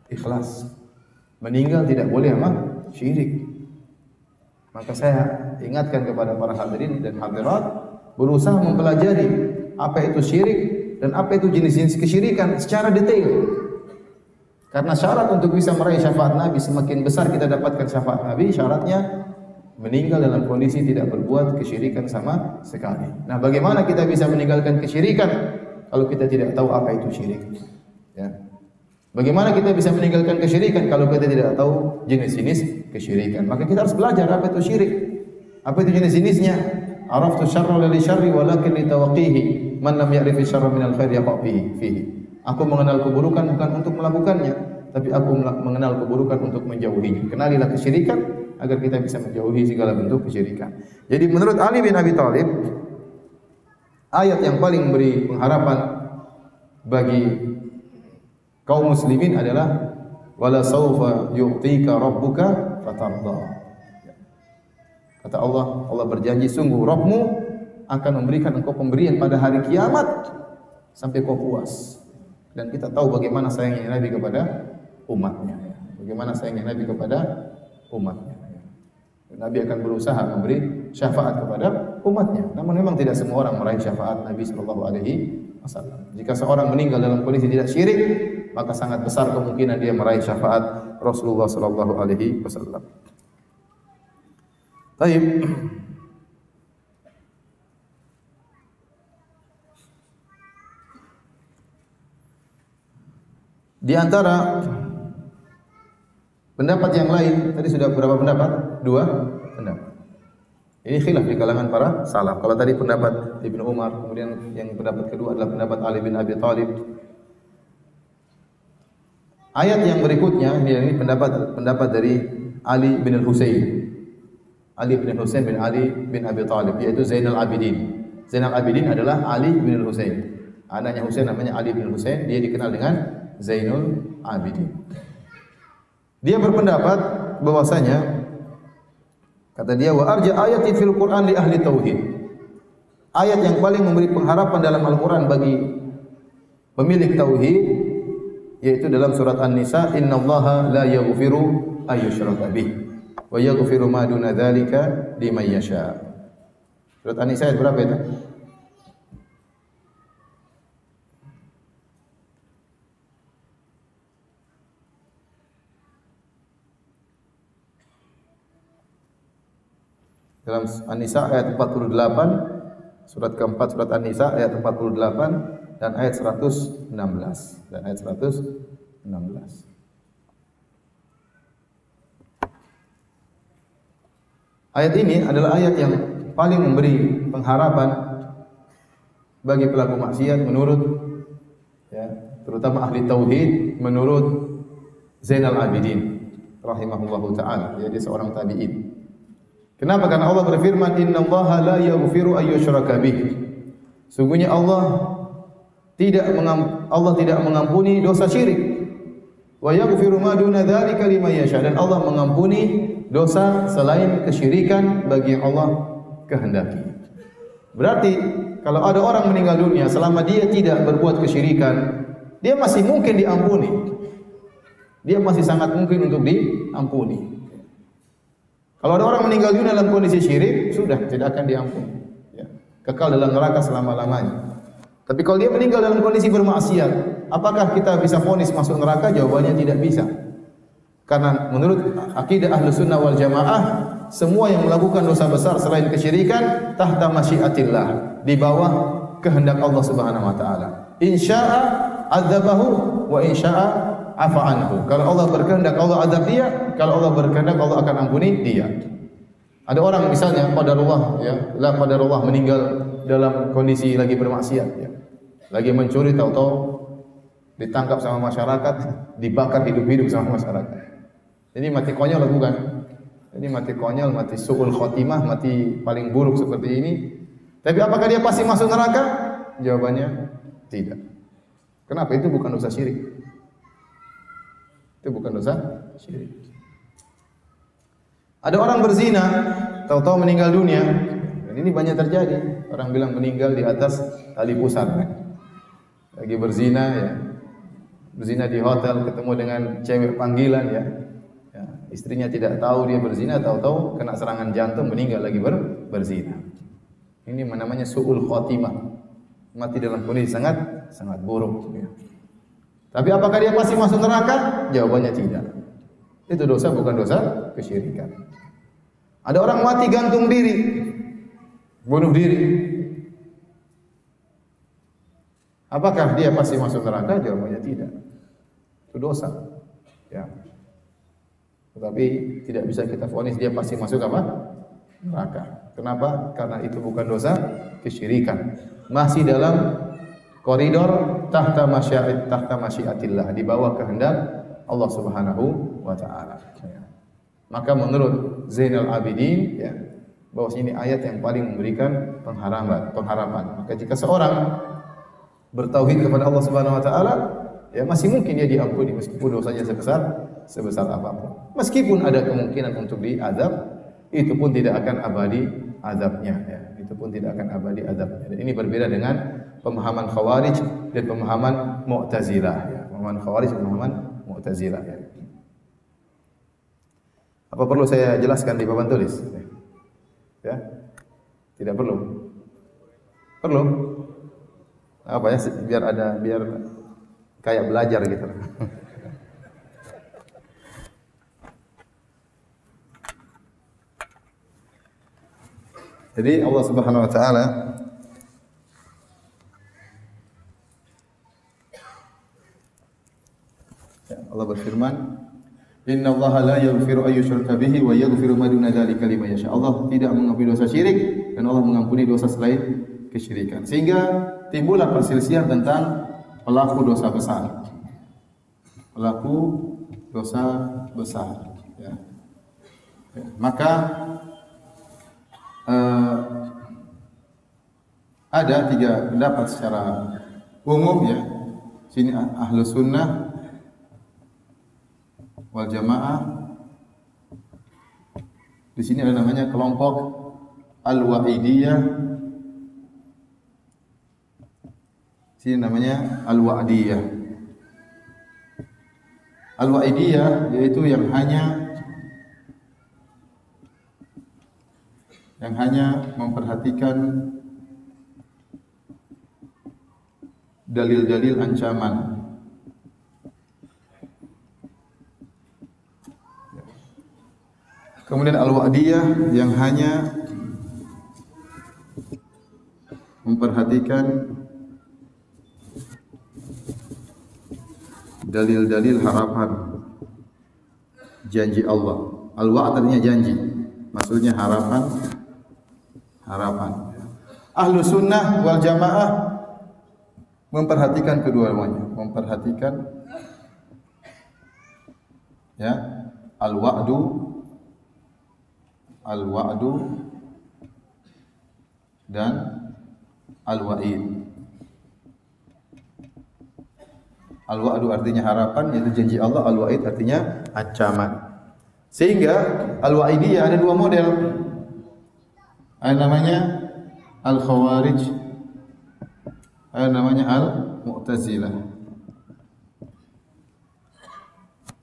Ikhlas. Meninggal tidak boleh apa? Syirik. Maka saya ingatkan kepada para hadirin dan hadirat berusaha mempelajari apa itu syirik dan apa itu jenis-jenis kesyirikan secara detail. Karena syarat untuk bisa meraih syafaat Nabi, semakin besar kita dapatkan syafaat Nabi, syaratnya meninggal dalam kondisi tidak berbuat kesyirikan sama sekali. Nah, bagaimana kita bisa meninggalkan kesyirikan kalau kita tidak tahu apa itu syirik? Ya. Bagaimana kita bisa meninggalkan kesyirikan kalau kita tidak tahu jenis-jenis kesyirikan? Maka kita harus belajar apa itu syirik. Apa itu jenis-jenisnya? Araftu syarra lil syarri walakin li tawqihi. Man lam ya'rifi syarra minal khair yaqa fihi. Aku mengenal keburukan bukan untuk melakukannya, tapi aku mengenal keburukan untuk menjauhinya. Kenalilah kesyirikan agar kita bisa menjauhi segala bentuk kesyirikan. Jadi menurut Ali bin Abi Thalib, ayat yang paling memberi pengharapan bagi kaum muslimin adalah wala saufa yu'tika rabbuka fatarda. Kata Allah, Allah berjanji sungguh Rabbmu akan memberikan engkau pemberian pada hari kiamat sampai kau puas. Dan kita tahu bagaimana sayangnya Nabi kepada umatnya. Bagaimana sayangnya Nabi kepada umatnya. Nabi akan berusaha memberi syafaat kepada umatnya. Namun memang tidak semua orang meraih syafaat Nabi sallallahu alaihi wasallam. Jika seorang meninggal dalam kondisi tidak syirik, maka sangat besar kemungkinan dia meraih syafaat Rasulullah sallallahu alaihi wasallam. Baik. Di antara pendapat yang lain, tadi sudah berapa pendapat? 2 pendapat. Ini khilaf di kalangan para salaf. Kalau tadi pendapat Ibnu Umar, kemudian yang pendapat kedua adalah pendapat Ali bin Abi Thalib. Ayat yang berikutnya ini pendapat dari Ali bin Husain. Ali bin Husain bin Ali bin Abi Thalib, yaitu Zainal Abidin. Zainal Abidin adalah Ali bin Husain. Anaknya Husain namanya Ali bin Husain, dia dikenal dengan Zainul Abidin. Dia berpendapat bahwasanya kata dia wa arja ayatin fil Quran li ahli tauhid. Ayat yang paling memberi pengharapan dalam Al-Qur'an bagi pemilik tauhid yaitu dalam surat An-Nisa, innallaha la yaghfiru ayyushraka bih wa yaghfiru ma duna dzalika liman yasha. Surat An-Nisa ayat berapa itu? Dalam An-Nisa ayat 48, surat keempat surat An-Nisa ayat 48 dan ayat 116 dan ayat 116. Ayat ini adalah ayat yang paling memberi pengharapan bagi pelaku maksiat menurut ya, terutama ahli tauhid menurut Zainal Abidin rahimahullahu taala, dia seorang tabi'in. Kenapa? Karena Allah berfirman, innallaha la yaghfiru ayyushraka bih. Sungguhnya Allah tidak mengampuni dosa syirik. Wa yaghfiru ma duna dzalika liman yasha, dan Allah mengampuni dosa selain kesyirikan bagi yang Allah kehendaki. Berarti kalau ada orang meninggal dunia selama dia tidak berbuat kesyirikan, dia masih mungkin diampuni. Dia masih sangat mungkin untuk diampuni. Kalau ada orang meninggal dunia dalam kondisi syirik, sudah tidak akan diampuni. Ya. Kekal dalam neraka selama-lamanya. Tapi kalau dia meninggal dalam kondisi bermaksiat, apakah kita bisa vonis masuk neraka? Jawabannya tidak bisa. Karena menurut akidah Ahlussunnah wal Jamaah, semua yang melakukan dosa besar selain kesyirikan tahta masyiatillah, di bawah kehendak Allah Subhanahu wa taala. Insya'a adzabahu wa insya'a afa anhu. Kalau Allah berkehendak Allah azab dia, kalau Allah berkehendak Allah akan ampuni dia. Ada orang misalnya qadarullah ya, la qadarullah meninggal dalam kondisi lagi bermaksiat ya. Lagi mencuri tahu-tahu ditangkap sama masyarakat, dibakar hidup-hidup sama masyarakat. Ini mati konyol bukan? Ini mati konyol, mati su'ul khotimah, mati paling buruk seperti ini. Tapi apakah dia pasti masuk neraka? Jawabannya tidak. Kenapa? Itu bukan dosa syirik. Itu bukan dosa syirik. Ada orang berzina, tahu-tahu meninggal dunia. Dan ini banyak terjadi. Orang bilang meninggal di atas tali pusar. Lagi berzina ya. Berzina di hotel, ketemu dengan cewek panggilan ya. Ya, istrinya tidak tahu dia berzina, tahu-tahu kena serangan jantung, meninggal lagi berzina. Ini namanya su'ul khotimah. Mati dalam kondisi sangat buruk ya. Tapi apakah dia pasti masuk neraka? Jawabannya tidak. Itu dosa bukan dosa kesyirikan. Ada orang mati gantung diri, bunuh diri. Apakah dia pasti masuk neraka? Jawabannya tidak. Itu dosa. Ya. Tetapi tidak bisa kita vonis dia pasti masuk apa? Neraka. Kenapa? Karena itu bukan dosa kesyirikan. Masih dalam koridor tahta masyiatillah, di bawah kehendak Allah Subhanahu wa taala. Maka menurut Zainal Abidin ya, bahwa ini ayat yang paling memberikan pengharapan. Maka jika seorang bertauhid kepada Allah Subhanahu wa taala, ya masih mungkin dia diampuni meskipun dosanya sebesar apapun. Meskipun ada kemungkinan untuk diazab, itu pun tidak akan abadi azabnya ya. Itu pun tidak akan abadi azabnya. Dan ini berbeda dengan pemahaman Khawarij dan pemahaman Mu'tazilah ya. Pemahaman Khawarij dan pemahaman Mu'tazilah ya. Apa perlu saya jelaskan di papan tulis? Ya. Tidak perlu. Perlu. Apa ya biar kayak belajar gitu. Jadi Allah Subhanahu wa taala Allah berfirman, "Innallaha la yaghfiru an yushraka bihi wa yaghfiru ma duna dzalika liman yasha." Allah tidak mengampuni dosa syirik dan Allah mengampuni dosa selain kesyirikan. Sehingga timbullah perselisihan tentang pelaku dosa besar. Pelaku dosa besar ya. Maka Ada tiga pendapat secara umum ya. Sini Ahlus Sunnah wal Jamaah. Di sini ada namanya kelompok Al-Wa'idiyah. Sini namanya Al-Wa'diyah. Al-Wa'idiyah yaitu yang hanya memperhatikan dalil-dalil ancaman. Kemudian Al-Wa'diyah yang hanya memperhatikan dalil-dalil harapan, janji Allah. Al-Wa'd artinya janji, maksudnya harapan. Ahlus Sunnah wal Jamaah memperhatikan keduanya, memperhatikan ya al-wa'du dan al-wa'id. Al-wa'du artinya harapan, yaitu janji Allah. Al-wa'id artinya ancaman. Sehingga al-wa'idiyah ada dua model. Ada namanya al-khawarij, ada namanya al-mu'tazilah.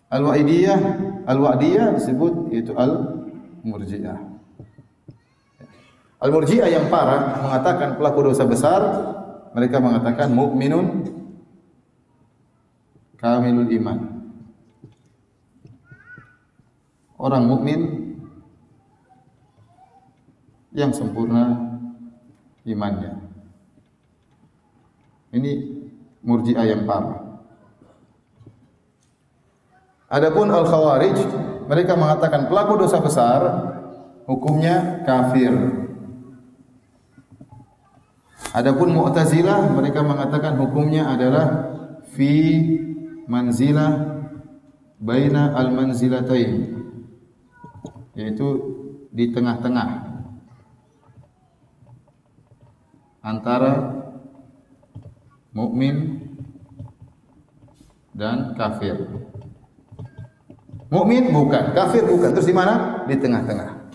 Al-wa'diyah disebut yaitu al-murji'ah. Al-murji'ah yang parah mengatakan pelaku dosa besar, mereka mengatakan mukminun kamilul iman. Orang mukmin yang sempurna imannya. Ini murji'ah yang parah. Adapun al-khawarij, mereka mengatakan pelaku dosa besar hukumnya kafir. Adapun mu'tazilah, mereka mengatakan hukumnya adalah fi manzilah baina al-manzilatain, yaitu di tengah-tengah antara mukmin dan kafir. Mukmin bukan, kafir bukan. Terus di mana? Di tengah-tengah.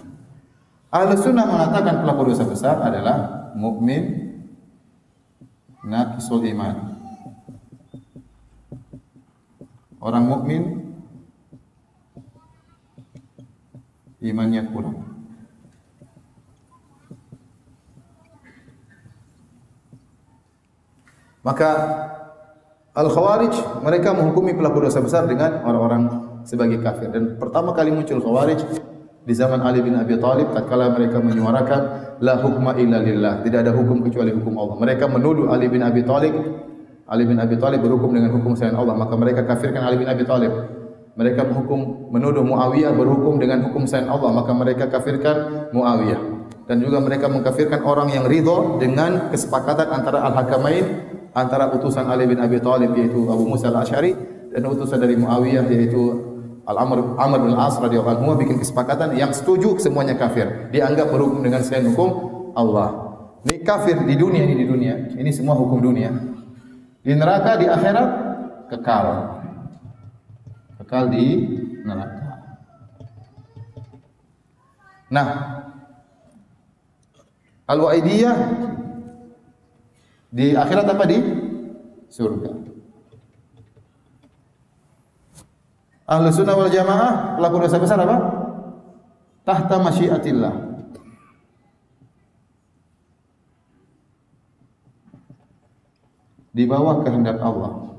Ahlus Sunnah mengatakan pelaku dosa besar adalah mukmin naqisul iman. Orang mukmin imannya kurang. Maka al-khawarij mereka menghukumi pelaku dosa besar dengan orang-orang sebagai kafir. Dan pertama kali muncul khawarij di zaman Ali bin Abi Thalib, tatkala mereka menyuarakan la hukma illa lillah, tidak ada hukum kecuali hukum Allah. Mereka menuduh Ali bin Abi Thalib berhukum dengan hukum selain Allah, maka mereka kafirkan Ali bin Abi Thalib. Mereka menuduh Muawiyah berhukum dengan hukum selain Allah, maka mereka kafirkan Muawiyah. Dan juga mereka mengkafirkan orang yang ridho dengan kesepakatan antara al-hakamain, antara utusan Ali bin Abi Thalib yaitu Abu Musa al-Asy'ari dan utusan dari Muawiyah yaitu Amr bin al-As radhiyallahu anhu, bikin kesepakatan yang setuju semuanya kafir, dianggap berhukum dengan selain hukum Allah. Ini kafir di dunia, ini semua hukum dunia. Di neraka, di akhirat kekal di neraka. Nah, al-wa'idiyah di akhirat apa? Di surga. Ahlus Sunnah wal Jamaah pelaku dosa besar apa? Tahta masyiatillah. Di bawah kehendak Allah.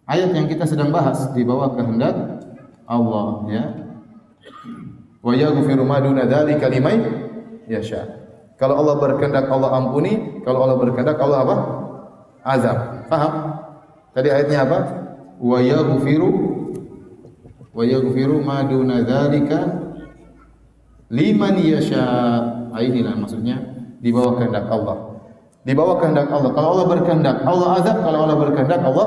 Ayat yang kita sedang bahas di bawah kehendak Allah, ya. Wa yaghfiru ma duna dzalika liman yasha. Kalau Allah berkehendak Allah ampuni, kalau Allah berkehendak Allah apa? Azab. Paham? Tadi ayatnya apa? Wa yaghfiru ma duna dzalika liman yasha. Inilah maksudnya di bawah kehendak Allah. Di bawah kehendak Allah. Kalau Allah berkehendak Allah azab, kalau Allah berkehendak Allah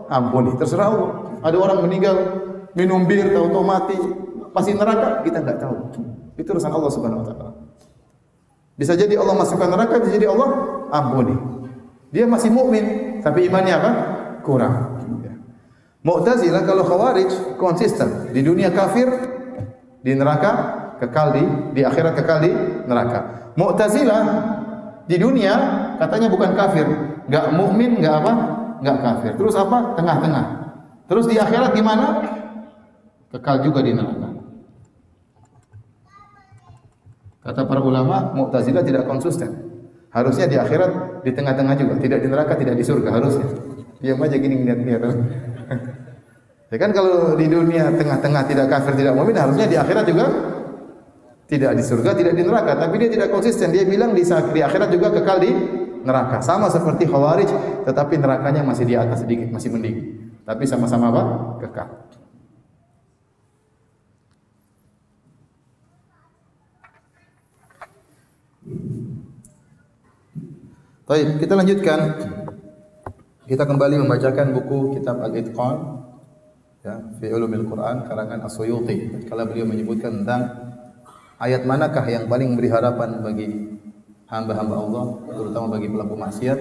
ampuni. Terserah Allah. Ada orang meninggal minum bir tahu-tahu mati, pasti neraka, kita enggak tahu. Itu urusan Allah Subhanahu wa taala. Bisa jadi Allah masukkan neraka, bisa jadi Allah ampuni. Dia masih mukmin, tapi imannya apa? Kurang. Mu'tazilah kalau Khawarij konsisten, di dunia kafir, di neraka kekal, di akhirat kekal di neraka. Mu'tazilah di dunia katanya bukan kafir, enggak mukmin, enggak apa? Enggak kafir. Terus apa? Tengah-tengah. Terus di akhirat gimana? Kekal juga di neraka. Kata para ulama, Mu'tazilah tidak konsisten. Harusnya di akhirat di tengah-tengah juga, tidak di neraka, tidak di surga harusnya. Diam aja gini ngeliat-ngeliat. Ya kan kalau di dunia tengah-tengah tidak kafir, tidak mukmin, harusnya di akhirat juga tidak di surga, tidak di neraka. Tapi dia tidak konsisten. Dia bilang di akhirat juga kekal di neraka. Sama seperti Khawarij, tetapi nerakanya masih di atas sedikit, masih mending. Tapi sama-sama apa? Kekal. Baik, kita lanjutkan. Kita kembali membacakan buku kitab Al-Itqan, ya, fi Ulumil Quran karangan As-Suyuti. Kalau beliau menyebutkan tentang ayat manakah yang paling memberi harapan bagi hamba-hamba Allah, terutama bagi pelaku maksiat.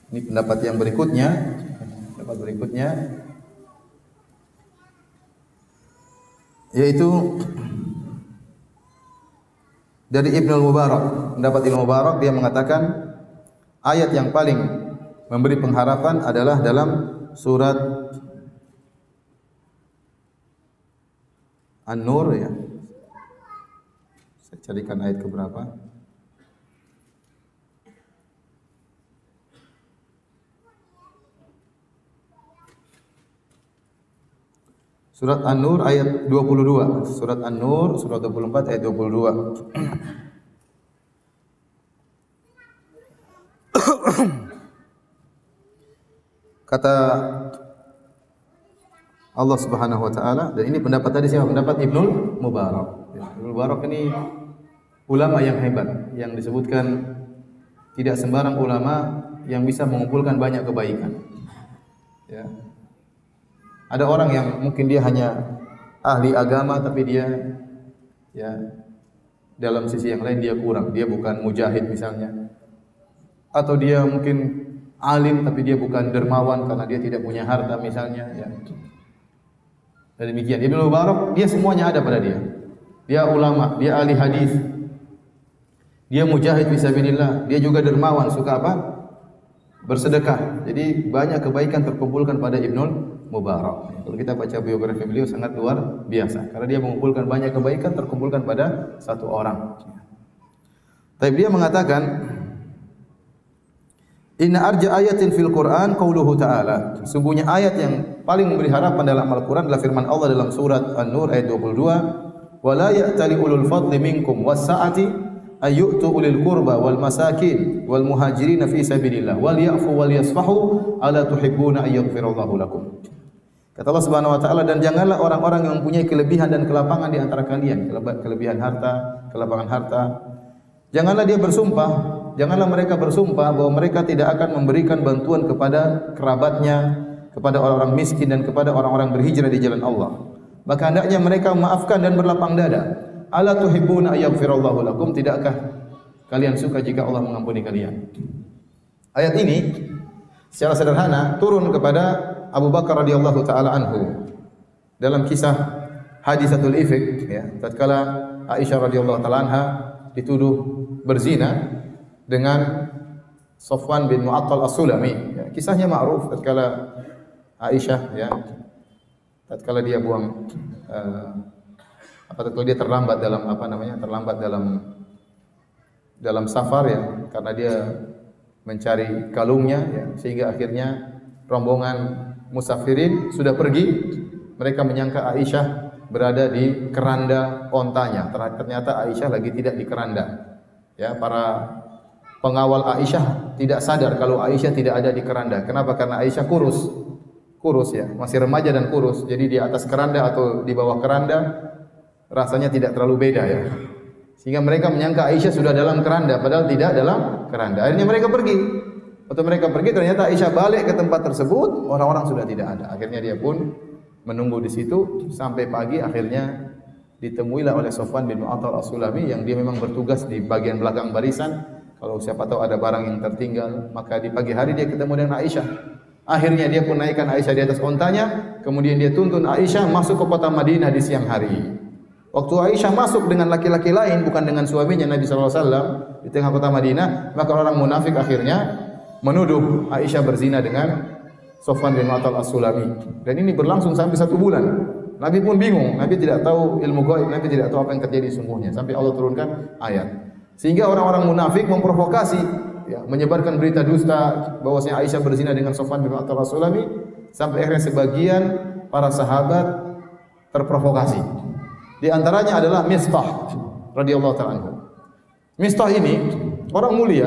Ini pendapat yang berikutnya. Pendapat berikutnya yaitu dari Ibnu Mubarak. Pendapat Ibnu Mubarak, dia mengatakan ayat yang paling memberi pengharapan adalah dalam surat An-Nur, ya. Saya carikan ayat ke berapa. Surat An-Nur ayat 22. Surat An-Nur surat 24 ayat 22. Kata Allah Subhanahu wa taala, dan ini pendapat tadi siapa? Pendapat Ibnu Mubarak. Ibnu Mubarak ini ulama yang hebat, yang disebutkan tidak sembarang ulama yang bisa mengumpulkan banyak kebaikan. Ya. Ada orang yang mungkin dia hanya ahli agama tapi dia, ya, dalam sisi yang lain dia kurang. Dia bukan mujahid misalnya. Atau dia mungkin alim tapi dia bukan dermawan karena dia tidak punya harta misalnya, ya. Dan demikian. Ibnu Mubarak dia semuanya ada pada dia. Dia ulama, dia ahli hadis. Dia mujahid fisabilillah, dia juga dermawan, suka apa? Bersedekah. Jadi banyak kebaikan terkumpulkan pada Ibnu Mubarak. Kalau kita baca biografi beliau sangat luar biasa karena dia mengumpulkan banyak kebaikan terkumpulkan pada satu orang. Tapi dia mengatakan, inna arja ayatin fil Quran qauluhu ta'ala. Sungguhnya ayat yang paling memberi harapan dalam Al-Quran adalah firman Allah dalam surat An-Nur ayat 22, wa la ya'tali ulul fadli minkum was-sa'ati ayyu'tu ulil qurba wal masakin wal muhajirin fi sabilillah wal ya'fu wal yasfahu ala tuhibbuna ayyaghfirallahu lakum. Kata Allah Subhanahu wa taala, dan janganlah orang-orang yang mempunyai kelebihan dan kelapangan di antara kalian, kelebihan harta, kelapangan harta. Janganlah dia bersumpah, janganlah mereka bersumpah bahwa mereka tidak akan memberikan bantuan kepada kerabatnya, kepada orang-orang miskin dan kepada orang-orang berhijrah di jalan Allah. Maka hendaknya mereka memaafkan dan berlapang dada. Ala tuhibbuna ayyaghfirallahu lakum, tidakkah kalian suka jika Allah mengampuni kalian? Ayat ini secara sederhana turun kepada Abu Bakar radhiyallahu taala anhu dalam kisah hadisatul ifk, ya, tatkala Aisyah radhiyallahu taala anha dituduh berzina dengan Safwan bin Mu'attal As-Sulami. Ya, kisahnya ma'ruf tatkala Aisyah, ya, tatkala dia buang tatkala dia terlambat dalam terlambat dalam safar, ya, karena dia mencari kalungnya, ya, sehingga akhirnya rombongan musafirin sudah pergi, mereka menyangka Aisyah berada di keranda ontanya. Ternyata Aisyah lagi tidak di keranda. Ya, para pengawal Aisyah tidak sadar kalau Aisyah tidak ada di keranda. Kenapa? Karena Aisyah kurus, ya, masih remaja dan kurus. Jadi di atas keranda atau di bawah keranda rasanya tidak terlalu beda, ya. Sehingga mereka menyangka Aisyah sudah dalam keranda, padahal tidak dalam keranda. Akhirnya mereka pergi. Waktu mereka pergi ternyata Aisyah balik ke tempat tersebut, orang-orang sudah tidak ada. Akhirnya dia pun menunggu di situ sampai pagi. Akhirnya ditemuilah oleh Sofwan bin Mu'attal As-Sulami yang dia memang bertugas di bagian belakang barisan. Kalau siapa tahu ada barang yang tertinggal, maka di pagi hari dia ketemu dengan Aisyah. Akhirnya dia pun naikkan Aisyah di atas ontanya, kemudian dia tuntun Aisyah masuk ke kota Madinah di siang hari. Waktu Aisyah masuk dengan laki-laki lain, bukan dengan suaminya Nabi SAW di tengah kota Madinah, maka orang munafik akhirnya menuduh Aisyah berzina dengan Sofwan bin Mu'attal As-Sulami. Dan ini berlangsung sampai 1 bulan. Nabi pun bingung, Nabi tidak tahu ilmu gaib, Nabi tidak tahu apa yang terjadi sungguhnya. Sampai Allah turunkan ayat. Sehingga orang-orang munafik memprovokasi, ya, menyebarkan berita dusta bahwasanya Aisyah berzina dengan Sofwan bin Mu'attal As-Sulami, sampai akhirnya sebagian para sahabat terprovokasi. Di antaranya adalah Mistah radhiyallahu ta'ala anhu. Mistah ini orang mulia,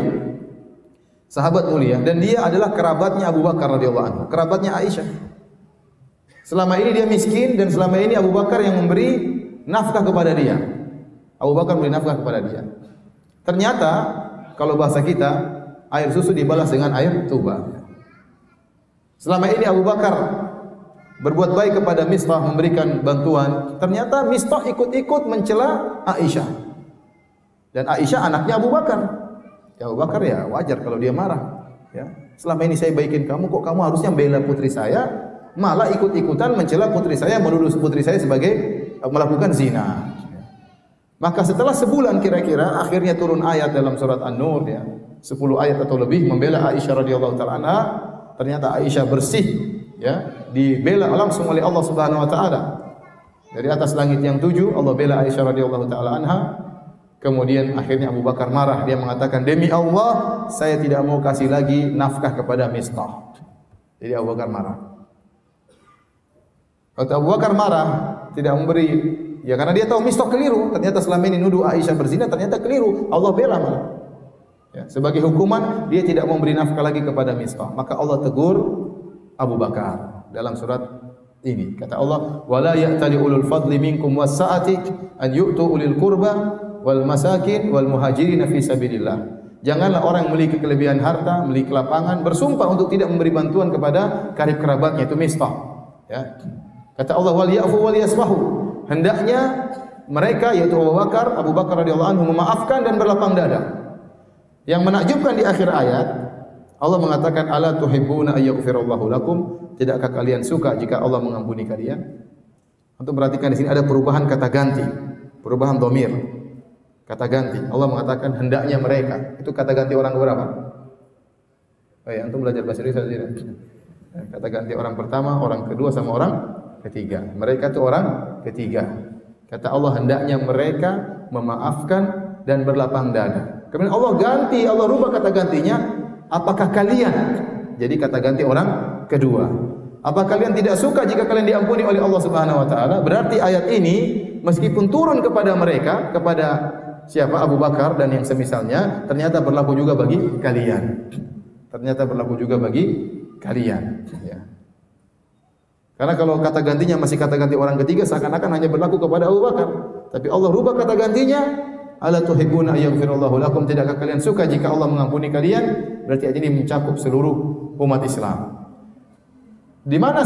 sahabat mulia, dan dia adalah kerabatnya Abu Bakar radhiyallahu anhu, kerabatnya Aisyah. Selama ini dia miskin dan selama ini Abu Bakar yang memberi nafkah kepada dia. Abu Bakar memberi nafkah kepada dia. Ternyata kalau bahasa kita, air susu dibalas dengan air tuba. Selama ini Abu Bakar berbuat baik kepada Mistah, memberikan bantuan. Ternyata Mistah ikut-ikut mencela Aisyah. Dan Aisyah anaknya Abu Bakar. Ya Abu Bakar ya wajar kalau dia marah. Ya, selama ini saya baikin kamu, kok kamu harusnya bela putri saya, malah ikut-ikutan mencela putri saya, menuduh putri saya sebagai melakukan zina. Maka setelah sebulan kira-kira, akhirnya turun ayat dalam surat An-Nur, ya, 10 ayat atau lebih membela Aisyah radhiyallahu taala anha. Ternyata Aisyah bersih, ya, dibela langsung oleh Allah Subhanahu wa taala. Dari atas langit yang 7 Allah bela Aisyah radhiyallahu taala anha. Kemudian akhirnya Abu Bakar marah, dia mengatakan, demi Allah saya tidak mau kasih lagi nafkah kepada Mistah. Jadi Abu Bakar marah. Waktu Abu Bakar marah, tidak memberi, ya karena dia tahu Mistah keliru. Ternyata selama ini nuduh Aisyah berzina, ternyata keliru. Allah bela malah. Ya, sebagai hukuman dia tidak memberi nafkah lagi kepada Mistah. Maka Allah tegur Abu Bakar dalam surat ini. Kata Allah, wala ya'tali ulul fadli minkum was-sa'ati an yu'tu ulil qurba wal masakin wal muhajirin fi sabilillah. Janganlah orang yang memiliki kelebihan harta, memiliki lapangan, bersumpah untuk tidak memberi bantuan kepada karib kerabatnya, itu Mistah. Ya. Kata Allah, wal ya'fu wal yasfahu. Hendaknya mereka, yaitu Abu Bakar radhiyallahu anhu, memaafkan dan berlapang dada. Yang menakjubkan di akhir ayat, Allah mengatakan, ala tuhibbuna ayyaghfirallahu lakum. Tidakkah kalian suka jika Allah mengampuni kalian? Untuk perhatikan di sini ada perubahan kata ganti, perubahan dhamir. Kata ganti. Allah mengatakan hendaknya mereka. Itu kata ganti orang berapa? Oh ya, antum belajar bahasa Indonesia tidak? Kata ganti orang pertama, orang kedua sama orang ketiga. Mereka itu orang ketiga. Kata Allah hendaknya mereka memaafkan dan berlapang dada. Kemudian Allah ganti, Allah rubah kata gantinya. Apakah kalian? Jadi kata ganti orang kedua. Apa kalian tidak suka jika kalian diampuni oleh Allah Subhanahu wa taala? Berarti ayat ini meskipun turun kepada mereka, kepada siapa? Abu Bakar dan yang semisalnya, ternyata berlaku juga bagi kalian. Ternyata berlaku juga bagi kalian. Ya. Karena kalau kata gantinya masih kata ganti orang ketiga, seakan-akan hanya berlaku kepada Abu Bakar. Tapi Allah rubah kata gantinya, ala tuhibbuna ayyaghfirallahu lakum. Tidakkah kalian suka jika Allah mengampuni kalian? Berarti ayat ini mencakup seluruh umat Islam. Di mana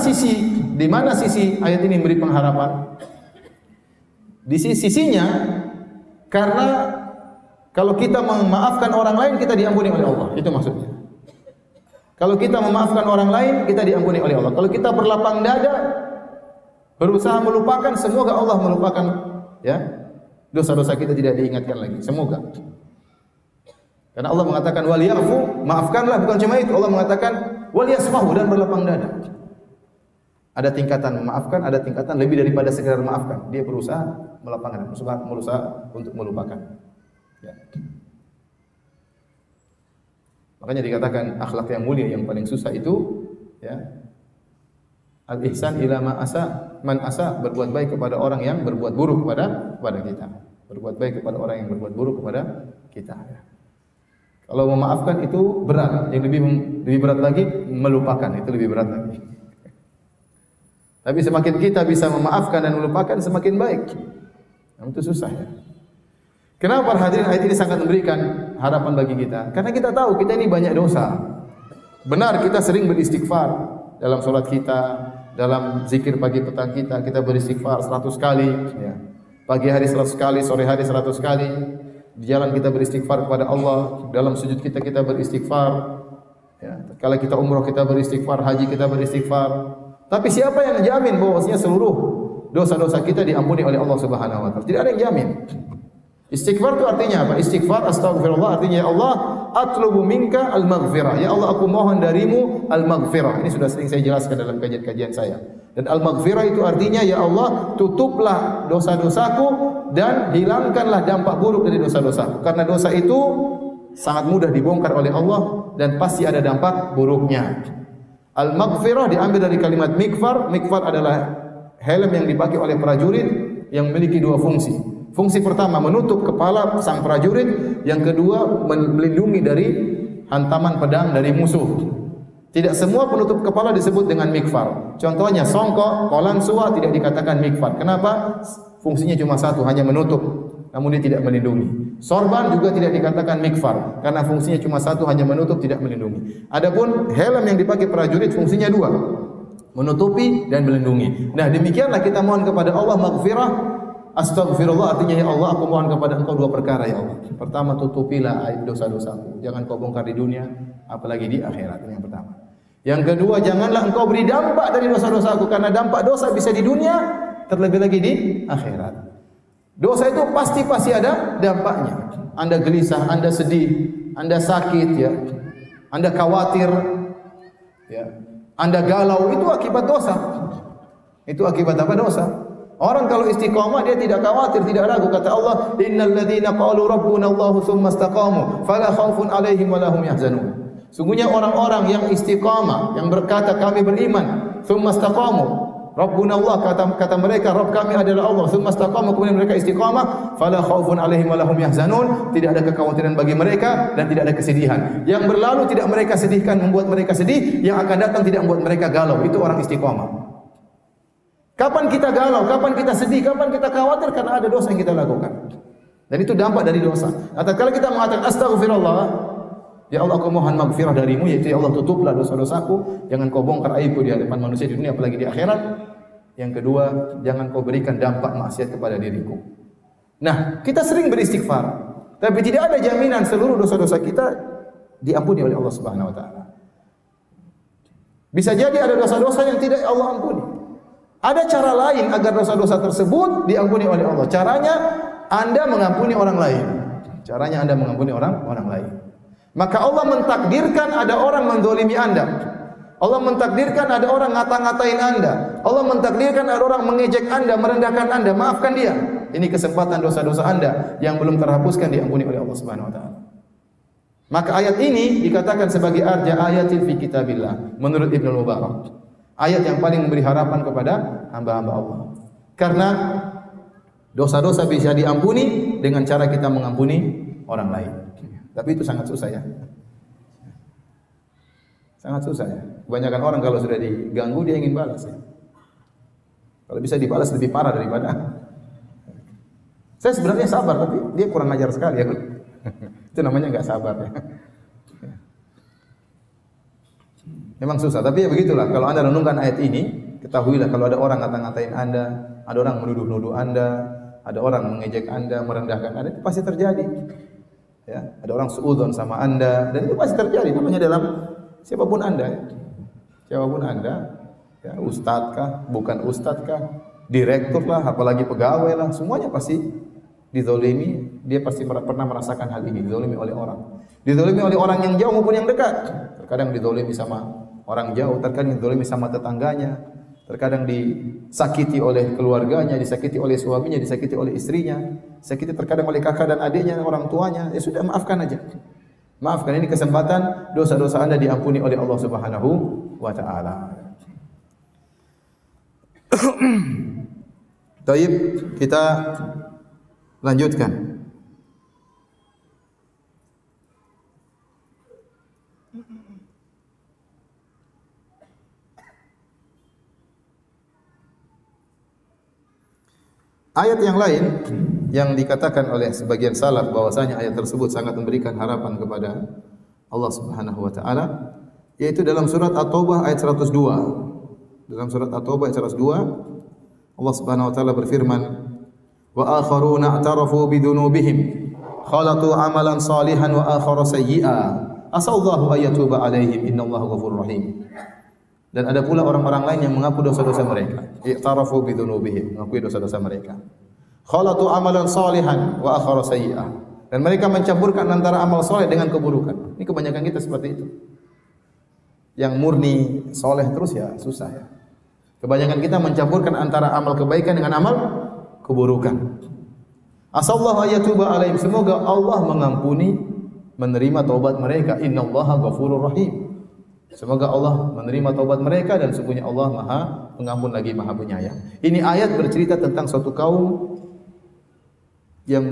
sisi ayat ini memberi pengharapan? Di sisinya, karena kalau kita memaafkan orang lain, kita diampuni oleh Allah. Itu maksudnya. Kalau kita memaafkan orang lain, kita diampuni oleh Allah. Kalau kita berlapang dada, berusaha melupakan, semoga Allah melupakan, ya, dosa-dosa kita tidak diingatkan lagi. Semoga. Karena Allah mengatakan wal ya'fu, maafkanlah, bukan cuma itu. Allah mengatakan wal yasfahu, dan berlapang dada. Ada tingkatan memaafkan, ada tingkatan lebih daripada sekedar memaafkan. Dia berusaha melapangkan, berusaha untuk melupakan. Ya. Makanya dikatakan akhlak yang mulia yang paling susah itu, ya, al-ihsan ila man asa, berbuat baik kepada orang yang berbuat buruk kepada kita. Berbuat baik kepada orang yang berbuat buruk kepada kita. Ya. Kalau memaafkan itu berat, yang lebih berat lagi melupakan, itu lebih berat lagi. Tapi semakin kita bisa memaafkan dan melupakan, semakin baik. Nah, itu susah, ya. Kenapa hadirin ayat ini sangat memberikan harapan bagi kita? Karena kita tahu kita ini banyak dosa. Benar, kita sering beristighfar dalam sholat kita, dalam zikir pagi petang kita beristighfar 100 kali. Ya. Pagi hari 100 kali, sore hari 100 kali. Di jalan kita beristighfar kepada Allah, dalam sujud kita beristighfar. Ya, kalau kita umroh kita beristighfar, haji kita beristighfar. Tapi siapa yang jamin bahwasanya seluruh dosa-dosa kita diampuni oleh Allah Subhanahu wa taala? Tidak ada yang jamin. Istighfar itu artinya apa? Istighfar, astaghfirullah artinya ya Allah, atlubu minka al-maghfirah. Ya Allah, aku mohon darimu al-maghfirah. Ini sudah sering saya jelaskan dalam kajian-kajian saya. Dan al-maghfirah itu artinya ya Allah, tutuplah dosa-dosaku dan hilangkanlah dampak buruk dari dosa-dosaku. Karena dosa itu sangat mudah dibongkar oleh Allah dan pasti ada dampak buruknya. Al-maghfirah diambil dari kalimat mikfar. Mikfar adalah helm yang dipakai oleh prajurit yang memiliki dua fungsi. Fungsi pertama menutup kepala sang prajurit, yang kedua melindungi dari hantaman pedang dari musuh. Tidak semua penutup kepala disebut dengan mikfar. Contohnya songkok, kolang suwa tidak dikatakan mikfar. Kenapa? Fungsinya cuma satu, hanya menutup, namun dia tidak melindungi. Sorban juga tidak dikatakan mikfar, karena fungsinya cuma satu, hanya menutup, tidak melindungi. Adapun helm yang dipakai prajurit fungsinya dua, menutupi dan melindungi. Nah, demikianlah kita mohon kepada Allah maghfirah. Astaghfirullah artinya ya Allah, aku mohon kepada Engkau dua perkara ya Allah. Pertama, tutupilah aib dosa-dosaku. Jangan Kau bongkar di dunia, apalagi di akhirat. Ini yang pertama. Yang kedua, janganlah Engkau beri dampak dari dosa-dosaku, karena dampak dosa bisa di dunia, terlebih lagi di akhirat. Dosa itu pasti ada dampaknya. Anda gelisah, Anda sedih, Anda sakit ya. Anda khawatir ya. Anda galau, itu akibat dosa. Itu akibat apa? Dosa. Orang kalau istiqamah dia tidak khawatir, tidak ragu. Kata Allah, innal ladzina qalu rabbuna Allahu tsumma istaqamu fala khaufun 'alaihim wa lahum yahzanun. Sungguhnya orang-orang yang istiqamah, yang berkata kami beriman, tsumma istaqamu, rabbuna Allah, kata mereka Rabb kami adalah Allah, tsumma istaqamu, kemudian mereka istiqamah, fala khaufun 'alaihim wa lahum yahzanun, tidak ada kekhawatiran bagi mereka dan tidak ada kesedihan. Yang berlalu tidak mereka sedihkan membuat mereka sedih, yang akan datang tidak membuat mereka galau. Itu orang istiqamah. Kapan kita galau, kapan kita sedih, kapan kita khawatir karena ada dosa yang kita lakukan. Dan itu dampak dari dosa. Atau kalau kita mengatakan astaghfirullah, ya Allah aku mohon maghfirah darimu, yaitu ya Allah tutuplah dosa-dosaku, jangan Kau bongkar aibku di hadapan manusia di dunia apalagi di akhirat. Yang kedua, jangan Kau berikan dampak maksiat kepada diriku. Nah, kita sering beristighfar, tapi tidak ada jaminan seluruh dosa-dosa kita diampuni oleh Allah Subhanahu wa taala. Bisa jadi ada dosa-dosa yang tidak Allah ampuni. Ada cara lain agar dosa-dosa tersebut diampuni oleh Allah. Caranya Anda mengampuni orang lain. Caranya Anda mengampuni orang lain. Maka Allah mentakdirkan ada orang mendolimi Anda. Allah mentakdirkan ada orang ngata-ngatain Anda. Allah mentakdirkan ada orang mengejek Anda, merendahkan Anda. Maafkan dia. Ini kesempatan dosa-dosa Anda yang belum terhapuskan diampuni oleh Allah Subhanahu wa taala. Maka ayat ini dikatakan sebagai arja ayatin fi kitabillah menurut Ibnu Mubarak. Ayat yang paling memberi harapan kepada hamba-hamba Allah. Karena dosa-dosa bisa diampuni dengan cara kita mengampuni orang lain. Tapi itu sangat susah ya. Sangat susah ya. Kebanyakan orang kalau sudah diganggu dia ingin balas ya. Kalau bisa dibalas lebih parah daripada. Saya sebenarnya sabar tapi dia kurang ajar sekali ya. Itu namanya enggak sabar ya. Memang susah, tapi ya begitulah. Kalau Anda renungkan ayat ini, ketahuilah kalau ada orang ngata-ngatain Anda, ada orang menuduh-nuduh Anda, ada orang mengejek Anda, merendahkan Anda, itu pasti terjadi. Ya, ada orang suudzon sama Anda, dan itu pasti terjadi. Namanya dalam siapapun Anda, ya. Siapapun Anda, ya, ustadz kah, bukan ustadz kah, direktur lah, apalagi pegawai lah, semuanya pasti dizolimi. Dia pasti pernah merasakan hal ini, dizolimi oleh orang. Dizolimi oleh orang yang jauh maupun yang dekat. Terkadang dizolimi sama orang jauh, terkadang dizolimi sama tetangganya, terkadang disakiti oleh keluarganya, disakiti oleh suaminya, disakiti oleh istrinya, disakiti terkadang oleh kakak dan adiknya, orang tuanya. Ya sudah, maafkan aja. Maafkan, ini kesempatan dosa-dosa Anda diampuni oleh Allah Subhanahu wa taala. Baik, kita lanjutkan. Ayat yang lain yang dikatakan oleh sebagian salaf bahwasanya ayat tersebut sangat memberikan harapan kepada Allah Subhanahu wa taala, yaitu dalam surat At-Taubah ayat 102. Dalam surat At-Taubah ayat 102 Allah Subhanahu wa taala berfirman, wa akharuna i'tarafu bidhunubihim khalatu amalan salihan wa akhara sayyi'a asallahu ayatuba alaihim innallaha ghafurur rahim. Dan ada pula orang-orang lain yang mengaku dosa-dosa mereka. I'tarafu bidhunubihim, mengakui dosa-dosa mereka. Khalatu amalan salihan wa akhara sayyi'ah. Dan mereka mencampurkan antara amal soleh dengan keburukan. Ini kebanyakan kita seperti itu. Yang murni soleh terus ya susah ya. Kebanyakan kita mencampurkan antara amal kebaikan dengan amal keburukan. Asallahu ayatuba alaihim, semoga Allah mengampuni, menerima taubat mereka. Innallaha ghafurur rahim. Semoga Allah menerima taubat mereka dan sesungguhnya Allah Maha Pengampun lagi Maha Penyayang. Ini ayat bercerita tentang suatu kaum yang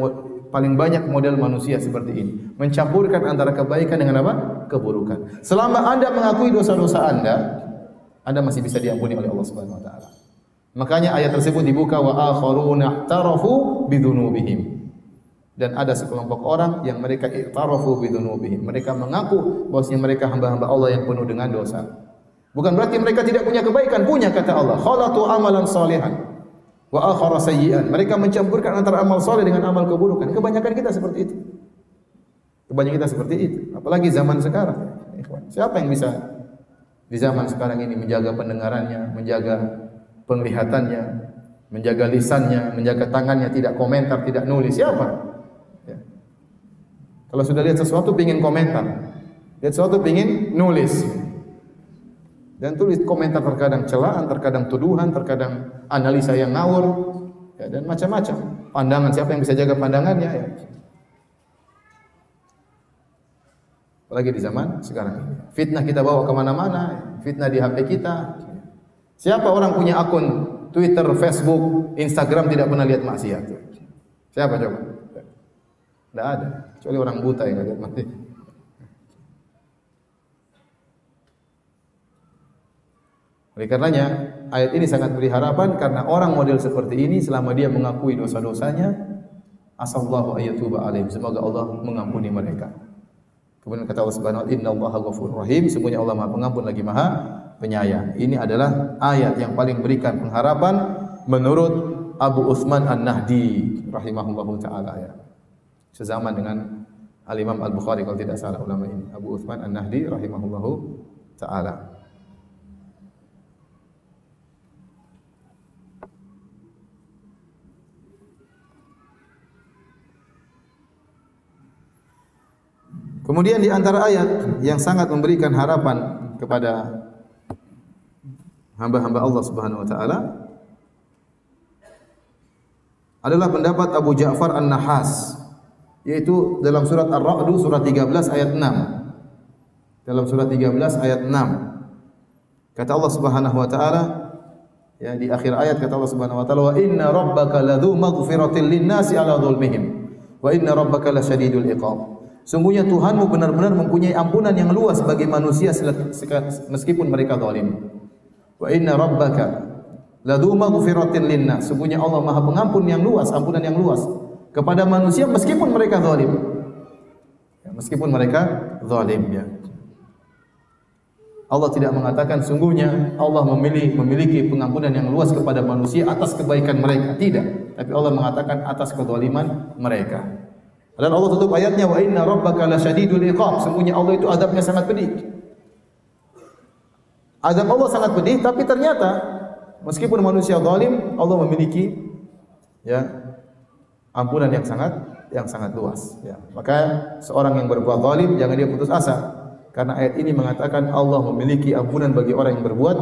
paling banyak model manusia seperti ini, mencampurkan antara kebaikan dengan apa? Keburukan. Selama Anda mengakui dosa-dosa Anda masih bisa diampuni oleh Allah Subhanahu wa taala. Makanya ayat tersebut dibuka wa akharuna i'tarafu bidzunubihim. Dan ada sekelompok orang yang mereka i'tarafu bidzunubihim. Mereka mengaku bahwasanya mereka hamba-hamba Allah yang penuh dengan dosa. Bukan berarti mereka tidak punya kebaikan, punya kata Allah. Khalatu amalan salihan wa akhara sayyi'an. Mereka mencampurkan antara amal saleh dengan amal keburukan. Kebanyakan kita seperti itu. Kebanyakan kita seperti itu. Apalagi zaman sekarang. Siapa yang bisa di zaman sekarang ini menjaga pendengarannya, menjaga penglihatannya, menjaga lisannya, menjaga tangannya, tidak komentar, tidak nulis? Siapa? Ya. Kalau sudah lihat sesuatu pingin komentar, lihat sesuatu pingin nulis, dan tulis komentar terkadang celaan, terkadang tuduhan, terkadang analisa yang ngawur, ya, dan macam-macam. Pandangan, siapa yang bisa jaga pandangannya? Ya. Apalagi di zaman sekarang ini, fitnah kita bawa kemana-mana, fitnah di HP kita. Siapa orang punya akun Twitter, Facebook, Instagram tidak pernah lihat maksiat? Siapa coba? Tidak ada, kecuali orang buta yang lihat maksiat. Oleh karenanya, ayat ini sangat beri harapan karena orang model seperti ini selama dia mengakui dosa-dosanya, asallahu ayatuba alaihim, semoga Allah mengampuni mereka. Kemudian kata Allah Subhanahu wa taala, innallaha ghafurur rahim, sesungguhnya Allah Maha Pengampun lagi Maha Penyayang. Ini adalah ayat yang paling berikan pengharapan menurut Abu Utsman An-Nahdi rahimahullahu taala ya. Sezaman dengan Al-Imam Al-Bukhari kalau tidak salah ulama ini, Abu Utsman An-Nahdi rahimahullahu taala. Kemudian di antara ayat yang sangat memberikan harapan kepada hamba-hamba Allah Subhanahu wa taala adalah pendapat Abu Ja'far An-Nahas, yaitu dalam surat Ar-Ra'd surat 13 ayat 6. Dalam surat 13 ayat 6. Kata Allah Subhanahu wa taala, ya, di akhir ayat kata Allah Subhanahu wa taala, wa inna rabbaka ladzu maghfiratin lin-nasi 'ala dzulmihim wa inna rabbaka lasyadidul iqab. Sungguhnya Tuhanmu benar-benar mempunyai ampunan yang luas bagi manusia meskipun mereka zalim. Wa inna rabbaka ladzu maghfiratin linnas. Sungguhnya Allah Maha Pengampun yang luas, ampunan yang luas kepada manusia meskipun mereka zalim. Ya, meskipun mereka zalim ya. Allah tidak mengatakan sungguhnya Allah memiliki pengampunan yang luas kepada manusia atas kebaikan mereka, tidak. Tapi Allah mengatakan atas kezaliman mereka. Dan Allah tutup ayatnya wa inna rabbaka lasyadidul iqab. Sungguhnya Allah itu azabnya sangat pedih. Azab Allah sangat pedih, tapi ternyata meskipun manusia zalim, Allah memiliki ya ampunan yang sangat luas ya. Maka seorang yang berbuat zalim jangan dia putus asa, karena ayat ini mengatakan Allah memiliki ampunan bagi orang yang berbuat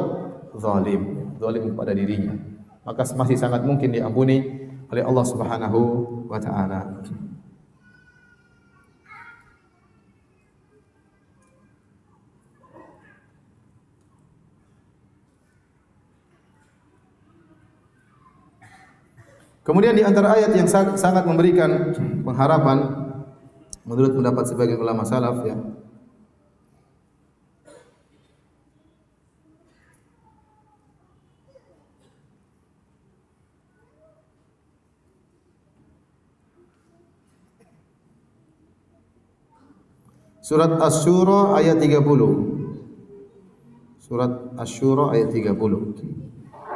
zalim kepada dirinya. Maka masih sangat mungkin diampuni oleh Allah Subhanahu wa taala. Kemudian di antara ayat yang sangat memberikan pengharapan menurut pendapat sebagian ulama salaf ya. Surat Asy-Syura ayat 30. Surat Asy-Syura ayat 30.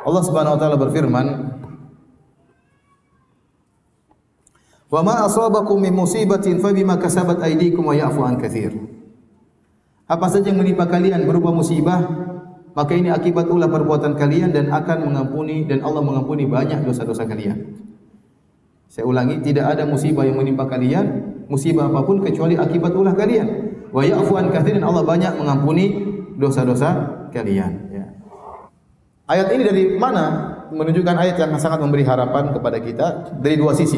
Allah Subhanahu wa taala berfirman, Wa ma asabakum min musibatin fa bima kasabat aydikum wa ya'fu an katsir. Apa saja yang menimpa kalian berupa musibah, maka ini akibat ulah perbuatan kalian dan akan mengampuni, dan Allah mengampuni banyak dosa-dosa kalian. Saya ulangi, tidak ada musibah yang menimpa kalian, musibah apapun kecuali akibat ulah kalian. Wa ya'fu an katsir, dan Allah banyak mengampuni dosa-dosa kalian. Ya. Ayat ini dari mana? Menunjukkan ayat yang sangat memberi harapan kepada kita dari dua sisi.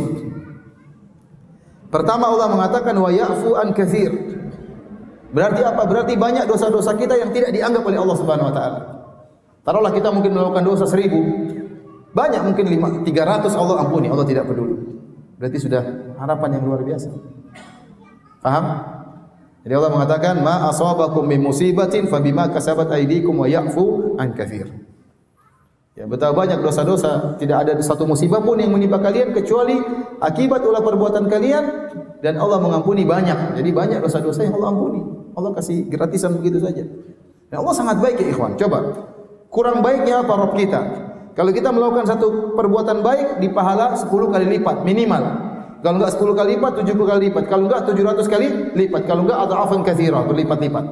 Pertama, Allah mengatakan wa ya'fu an katsir. Berarti apa? Berarti banyak dosa-dosa kita yang tidak dianggap oleh Allah Subhanahu wa taala. Taruhlah kita mungkin melakukan dosa 1000, banyak mungkin 300 Allah ampuni, Allah tidak peduli. Berarti sudah harapan yang luar biasa. Paham? Jadi Allah mengatakan ma asabakum min musibatin fa bima kasabat aydikum wa ya'fu an katsir. Ya, betapa banyak dosa-dosa, tidak ada satu musibah pun yang menimpa kalian kecuali akibat ulah perbuatan kalian, dan Allah mengampuni banyak. Jadi banyak dosa-dosa yang Allah ampuni. Allah kasih gratisan begitu saja. Dan Allah sangat baik ya ikhwan. Coba, kurang baiknya apa Rabb kita? Kalau kita melakukan satu perbuatan baik, dipahala 10 kali lipat minimal. Kalau enggak 10 kali lipat, 70 kali lipat. Kalau enggak 700 kali lipat. Kalau enggak adha'afan katsira, berlipat-lipat.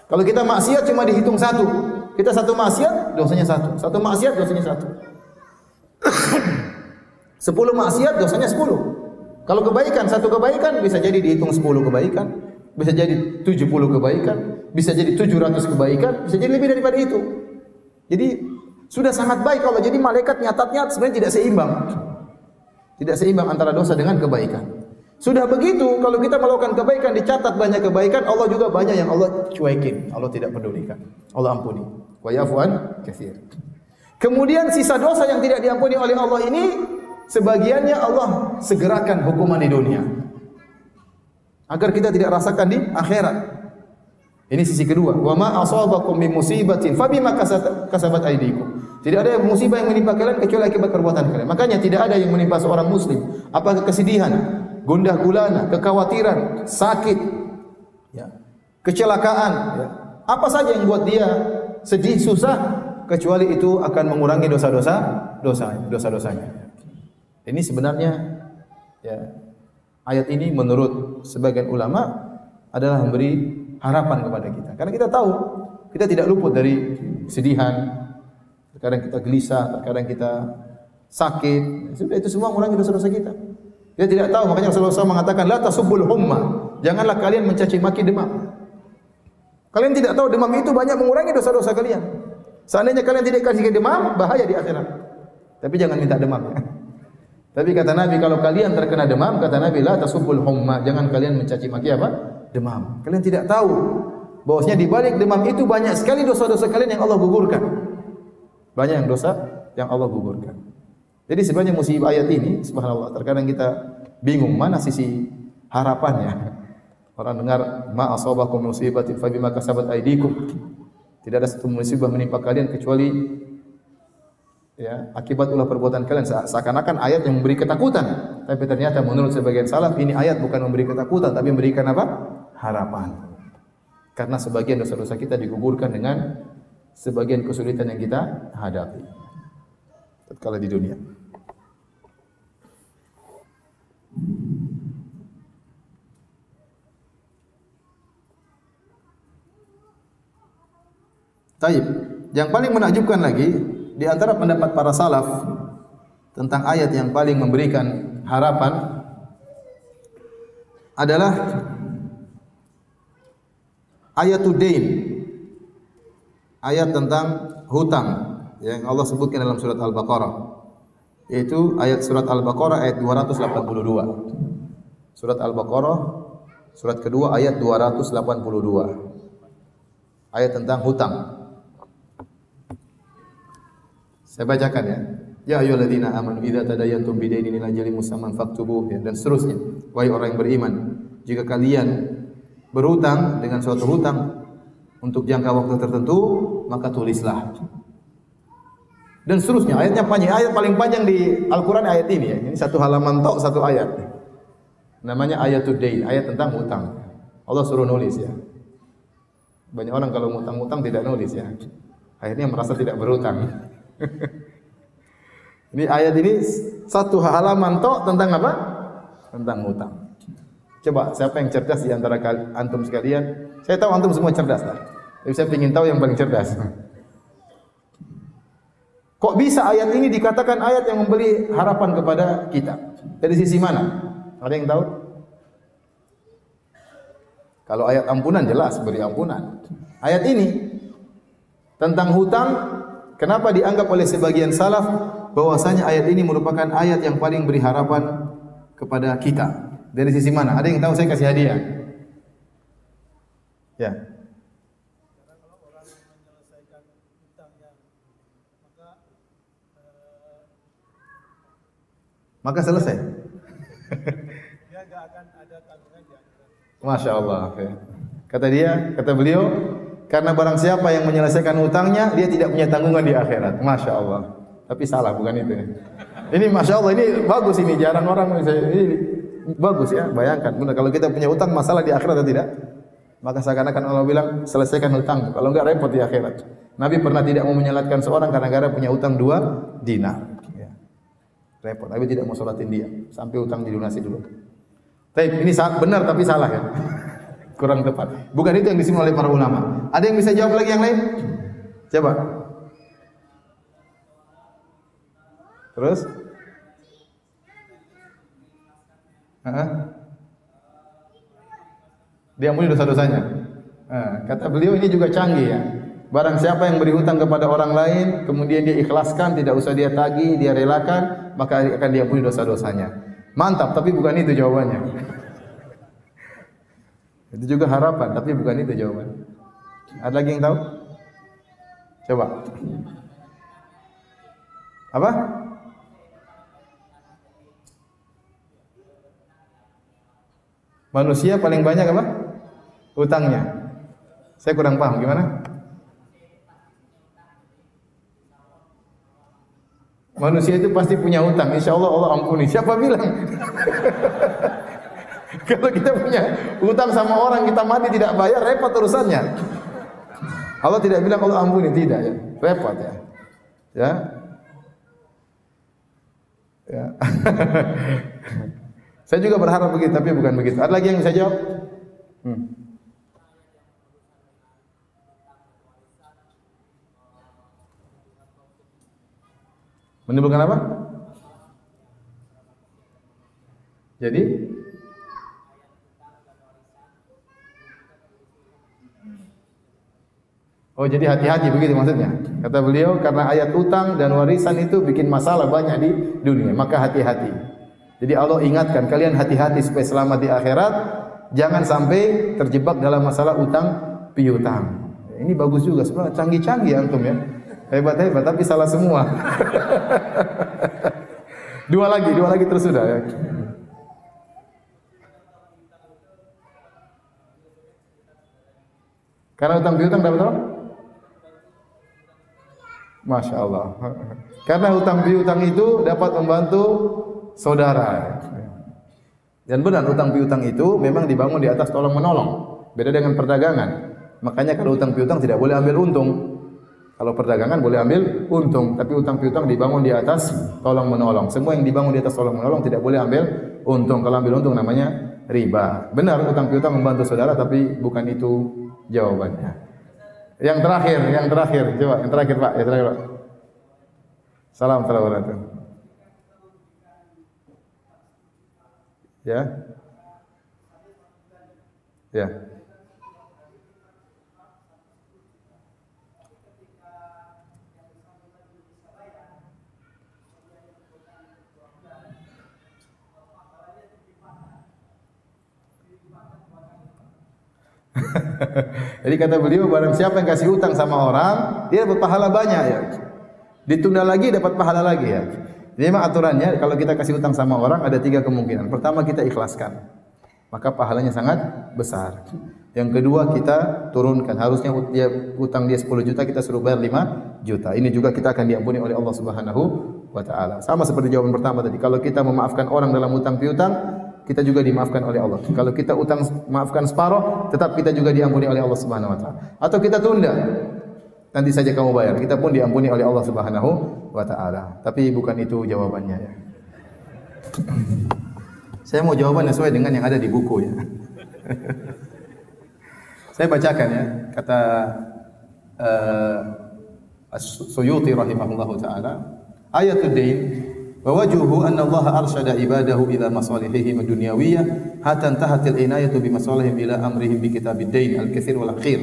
Kalau kita maksiat cuma dihitung satu. Kita satu maksiat, dosanya satu. Satu maksiat, dosanya satu. 10 maksiat, dosanya 10. Kalau kebaikan, satu kebaikan bisa jadi dihitung 10 kebaikan, bisa jadi 70 kebaikan, bisa jadi 700 kebaikan, bisa jadi lebih daripada itu. Jadi sudah sangat baik Allah. Jadi malaikat nyatatnya sebenarnya tidak seimbang. Tidak seimbang antara dosa dengan kebaikan. Sudah begitu, kalau kita melakukan kebaikan, dicatat banyak kebaikan, Allah juga banyak yang Allah cuekin, Allah tidak pedulikan, Allah ampuni. Wa ya'fu an katsir. Kemudian sisa dosa yang tidak diampuni oleh Allah ini, sebagiannya Allah segerakan hukuman di dunia, agar kita tidak rasakan di akhirat. Ini sisi kedua. Wa ma asabakum min musibatin fa bima kasabat aydikum. Tidak ada musibah yang menimpa kalian kecuali akibat perbuatan kalian. Makanya tidak ada yang menimpa seorang muslim, apakah kesedihan, gundah gulana, kekhawatiran, sakit, ya, kecelakaan, ya, apa saja yang buat dia sedih, susah, kecuali itu akan mengurangi dosa-dosanya. Ini sebenarnya, ya, ayat ini menurut sebagian ulama adalah memberi harapan kepada kita. Karena kita tahu kita tidak luput dari kesedihan. Terkadang kita gelisah, terkadang kita sakit. Sudah, itu semua mengurangi dosa-dosa kita. Dia tidak tahu, makanya Rasulullah SAW mengatakan la tasubbul humma. Janganlah kalian mencaci maki demam. Kalian tidak tahu demam itu banyak mengurangi dosa-dosa kalian. Seandainya kalian tidak kasih demam, bahaya di akhirat. Tapi jangan minta demam. Tapi kata Nabi, kalau kalian terkena demam, kata Nabi la tasubbul humma. Jangan kalian mencaci maki apa? Demam. Kalian tidak tahu bahwasanya di balik demam itu banyak sekali dosa-dosa kalian yang Allah gugurkan. Banyak yang dosa yang Allah gugurkan. Jadi sebenarnya musibah ayat ini, subhanallah, terkadang kita bingung mana sisi harapannya. Orang dengar ma asabakum musibatin fa bima kasabat aydikum. Tidak ada satu musibah menimpa kalian kecuali, ya, akibat ulah perbuatan kalian. Seakan-akan ayat yang memberi ketakutan, tapi ternyata menurut sebagian salaf ini ayat bukan memberi ketakutan, tapi memberikan apa? Harapan. Karena sebagian dosa-dosa kita digugurkan dengan sebagian kesulitan yang kita hadapi tatkala di dunia. Taib. Yang paling menakjubkan lagi di antara pendapat para salaf tentang ayat yang paling memberikan harapan adalah ayatul dain. Ayat tentang hutang yang Allah sebutkan dalam surat Al-Baqarah, yaitu ayat surat Al-Baqarah ayat 282. Surat Al-Baqarah surat kedua ayat 282. Ayat tentang hutang. Saya bacakan ya. Ya ayyuhalladzina amanu idza tadayantum bidainin ila ajalin musamman faktubuh, ya, dan seterusnya. Wahai orang yang beriman, jika kalian berhutang dengan suatu hutang untuk jangka waktu tertentu, maka tulislah. Dan seterusnya, ayatnya panjang. Ayat paling panjang di Al-Quran ayat ini ya. Ini satu halaman tok, satu ayat. Namanya ayatul dain, ayat tentang hutang. Allah suruh nulis ya. Banyak orang kalau ngutang-ngutang tidak nulis ya. Akhirnya merasa tidak berhutang. Ini ayat ini satu halaman tok tentang apa? Tentang hutang. Coba siapa yang cerdas di antara antum sekalian? Saya tahu antum semua cerdas lah. Tapi saya ingin tahu yang paling cerdas. Kok bisa ayat ini dikatakan ayat yang memberi harapan kepada kita? Dari sisi mana? Ada yang tahu? Kalau ayat ampunan jelas beri ampunan. Ayat ini tentang hutang, kenapa dianggap oleh sebagian salaf bahwasanya ayat ini merupakan ayat yang paling beri harapan kepada kita? Dari sisi mana? Ada yang tahu? Saya kasih hadiah. Ya. Karena kalau orang menyelesaikan hutangnya, maka selesai. dia nggak akan ada tanggungan di akhirat. Masya Allah. Kata dia, kata beliau, karena barang siapa yang menyelesaikan hutangnya, dia tidak punya tanggungan di akhirat. Masya Allah. Tapi salah, bukan itu. Ini Masya Allah, ini bagus, ini jarang orang ini bagus ya. Bayangkan, benar, kalau kita punya hutang, masalah di akhirat atau tidak? Maka seakan-akan Allah bilang, selesaikan hutang. Kalau enggak repot di akhirat. Nabi pernah tidak mau menyalatkan seorang karena punya hutang 2 dinar. Ya. Repot. Nabi tidak mau sholatin dia sampai hutang dilunasi dulu. Tapi ini benar tapi salah ya. Kurang tepat. Bukan itu yang disebut oleh para ulama. Ada yang bisa jawab lagi yang lain? Coba. Terus? Diampuni dosa-dosanya. Kata beliau ini juga canggih ya. Barang siapa yang beri hutang kepada orang lain, kemudian dia ikhlaskan, tidak usah dia tagih, dia relakan, maka akan diampuni dosa-dosanya. Mantap, tapi bukan itu jawabannya. Itu juga harapan, tapi bukan itu jawabannya. Ada lagi yang tahu? Coba. Apa? Manusia paling banyak apa? Hutangnya. Saya kurang paham, gimana? Manusia itu pasti punya hutang. Insya Allah Allah ampuni. Siapa bilang? Kalau kita punya hutang sama orang, kita mati tidak bayar, repot urusannya. Allah tidak bilang Allah ampuni, tidak ya. Repot ya. Ya. Ya. Saya juga berharap begitu, tapi bukan begitu. Ada lagi yang bisa jawab? Menimbulkan apa? Jadi oh, jadi hati-hati begitu maksudnya. Kata beliau, karena ayat utang dan warisan itu bikin masalah banyak di dunia, maka hati-hati. Jadi Allah ingatkan kalian hati-hati supaya selamat di akhirat, jangan sampai terjebak dalam masalah utang piutang. Ini bagus juga sebenarnya, canggih-canggih antum ya. Hebat-hebat tapi salah semua. Dua lagi terus sudah ya. Karena utang piutang dapat apa? Masya Allah. Karena hutang piutang itu dapat membantu saudara. Dan benar hutang piutang itu memang dibangun di atas tolong menolong. Beda dengan perdagangan. Makanya kalau hutang piutang tidak boleh ambil untung. Kalau perdagangan boleh ambil untung, tapi hutang piutang dibangun di atas tolong menolong. Semua yang dibangun di atas tolong menolong tidak boleh ambil untung. Kalau ambil untung namanya riba. Benar hutang piutang membantu saudara, tapi bukan itu jawabannya. Yang terakhir, coba yang terakhir Pak, Pak. Salam warahmatullahi. Ya. Ya. Jadi kata beliau, barang siapa yang kasih hutang sama orang, dia dapat pahala banyak ya. Ditunda lagi dapat pahala lagi ya. Jadi memang aturannya kalau kita kasih hutang sama orang ada 3 kemungkinan. Pertama kita ikhlaskan, maka pahalanya sangat besar. Yang kedua kita turunkan, harusnya dia hutang dia 10 juta kita suruh bayar 5 juta. Ini juga kita akan diampuni oleh Allah Subhanahu wa taala. Sama seperti jawaban pertama tadi. Kalau kita memaafkan orang dalam hutang piutang, kita juga dimaafkan oleh Allah. Kalau kita utang maafkan separuh, tetap kita juga diampuni oleh Allah Subhanahu wa taala. Atau kita tunda, nanti saja kamu bayar, kita pun diampuni oleh Allah Subhanahu wa taala. Tapi bukan itu jawabannya ya. Saya mau jawaban sesuai dengan yang ada di buku ya. Saya bacakan ya, kata As-Suyuti rahimahullahu taala, ayatul dain wa wajhuhu anna Allah arsyada ibadahu ila masalihihim ad-dunyawiyah hatta intahatil inayatu bi masalihim ila amrihim bi kitabid dain al-katsir wal akhir.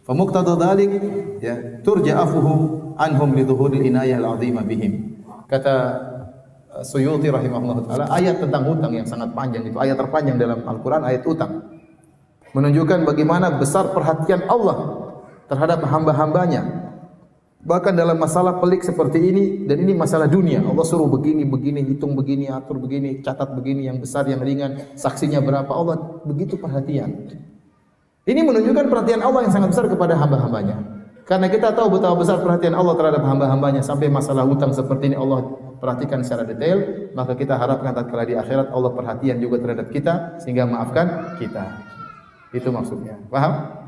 Fa muqtada dhalik ya turja'afuhu anhum li dhuhuril inayah al-'azimah bihim. Kata Suyuti rahimahullahu taala, ayat tentang hutang yang sangat panjang itu ayat terpanjang dalam Al-Qur'an, ayat hutang. Menunjukkan bagaimana besar perhatian Allah terhadap hamba-hambanya. Bahkan dalam masalah pelik seperti ini, dan ini masalah dunia, Allah suruh begini, hitung begini, atur begini, catat begini, yang besar, yang ringan, saksinya berapa, Allah begitu perhatian. Ini menunjukkan perhatian Allah yang sangat besar kepada hamba-hambanya. Karena kita tahu betapa besar perhatian Allah terhadap hamba-hambanya, sampai masalah hutang seperti ini Allah perhatikan secara detail, maka kita harapkan tatkala di akhirat Allah perhatian juga terhadap kita, sehingga maafkan kita. Itu maksudnya. Paham?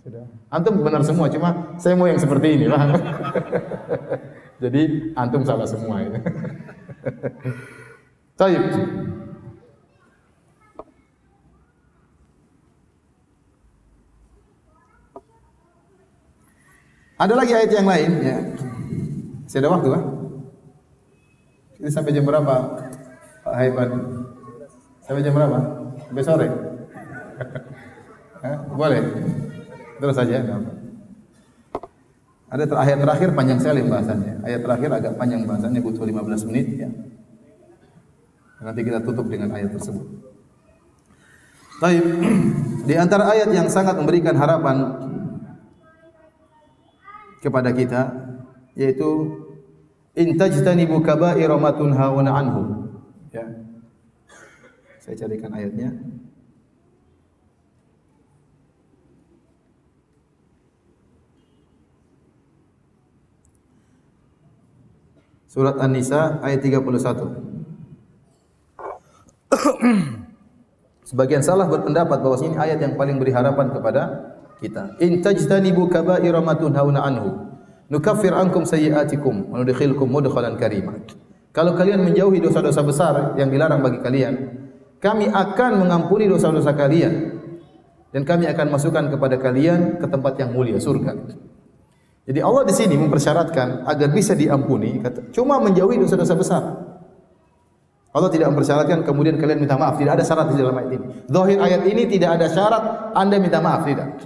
Sudah. Antum benar semua, cuma saya mau yang seperti ini, paham? Jadi antum salah semua itu. Baik. Ada lagi ayat yang lain ya. Masih ada waktu kan? Ini sampai jam berapa, Pak Haiban? Sampai jam berapa? Sampai sore? Boleh? Terus saja. Ada ayat terakhir panjang sekali bahasannya. Ayat terakhir agak panjang bahasannya, butuh 15 menit ya. Nanti kita tutup dengan ayat tersebut. Baik. Di antara ayat yang sangat memberikan harapan kepada kita yaitu in tajtanibu kaba'ira ma tunhauna anhu. Ya. Saya carikan ayatnya. Surat An-Nisa ayat 31. Sebagian salah berpendapat bahwa ini ayat yang paling beri harapan kepada kita. In tajtanibu kaba'ira ma tunhauna anhu nukaffir ankum sayyi'atikum wa nudkhilkum mudkhalan karima. Kalau kalian menjauhi dosa-dosa besar yang dilarang bagi kalian, kami akan mengampuni dosa-dosa kalian dan kami akan masukkan kepada kalian ke tempat yang mulia, surga. Jadi Allah di sini mempersyaratkan agar bisa diampuni, cuma menjauhi dosa-dosa besar. Allah tidak mempersyaratkan kemudian kalian minta maaf, tidak ada syarat di dalam ayat ini. Zahir ayat ini tidak ada syarat Anda minta maaf, tidak.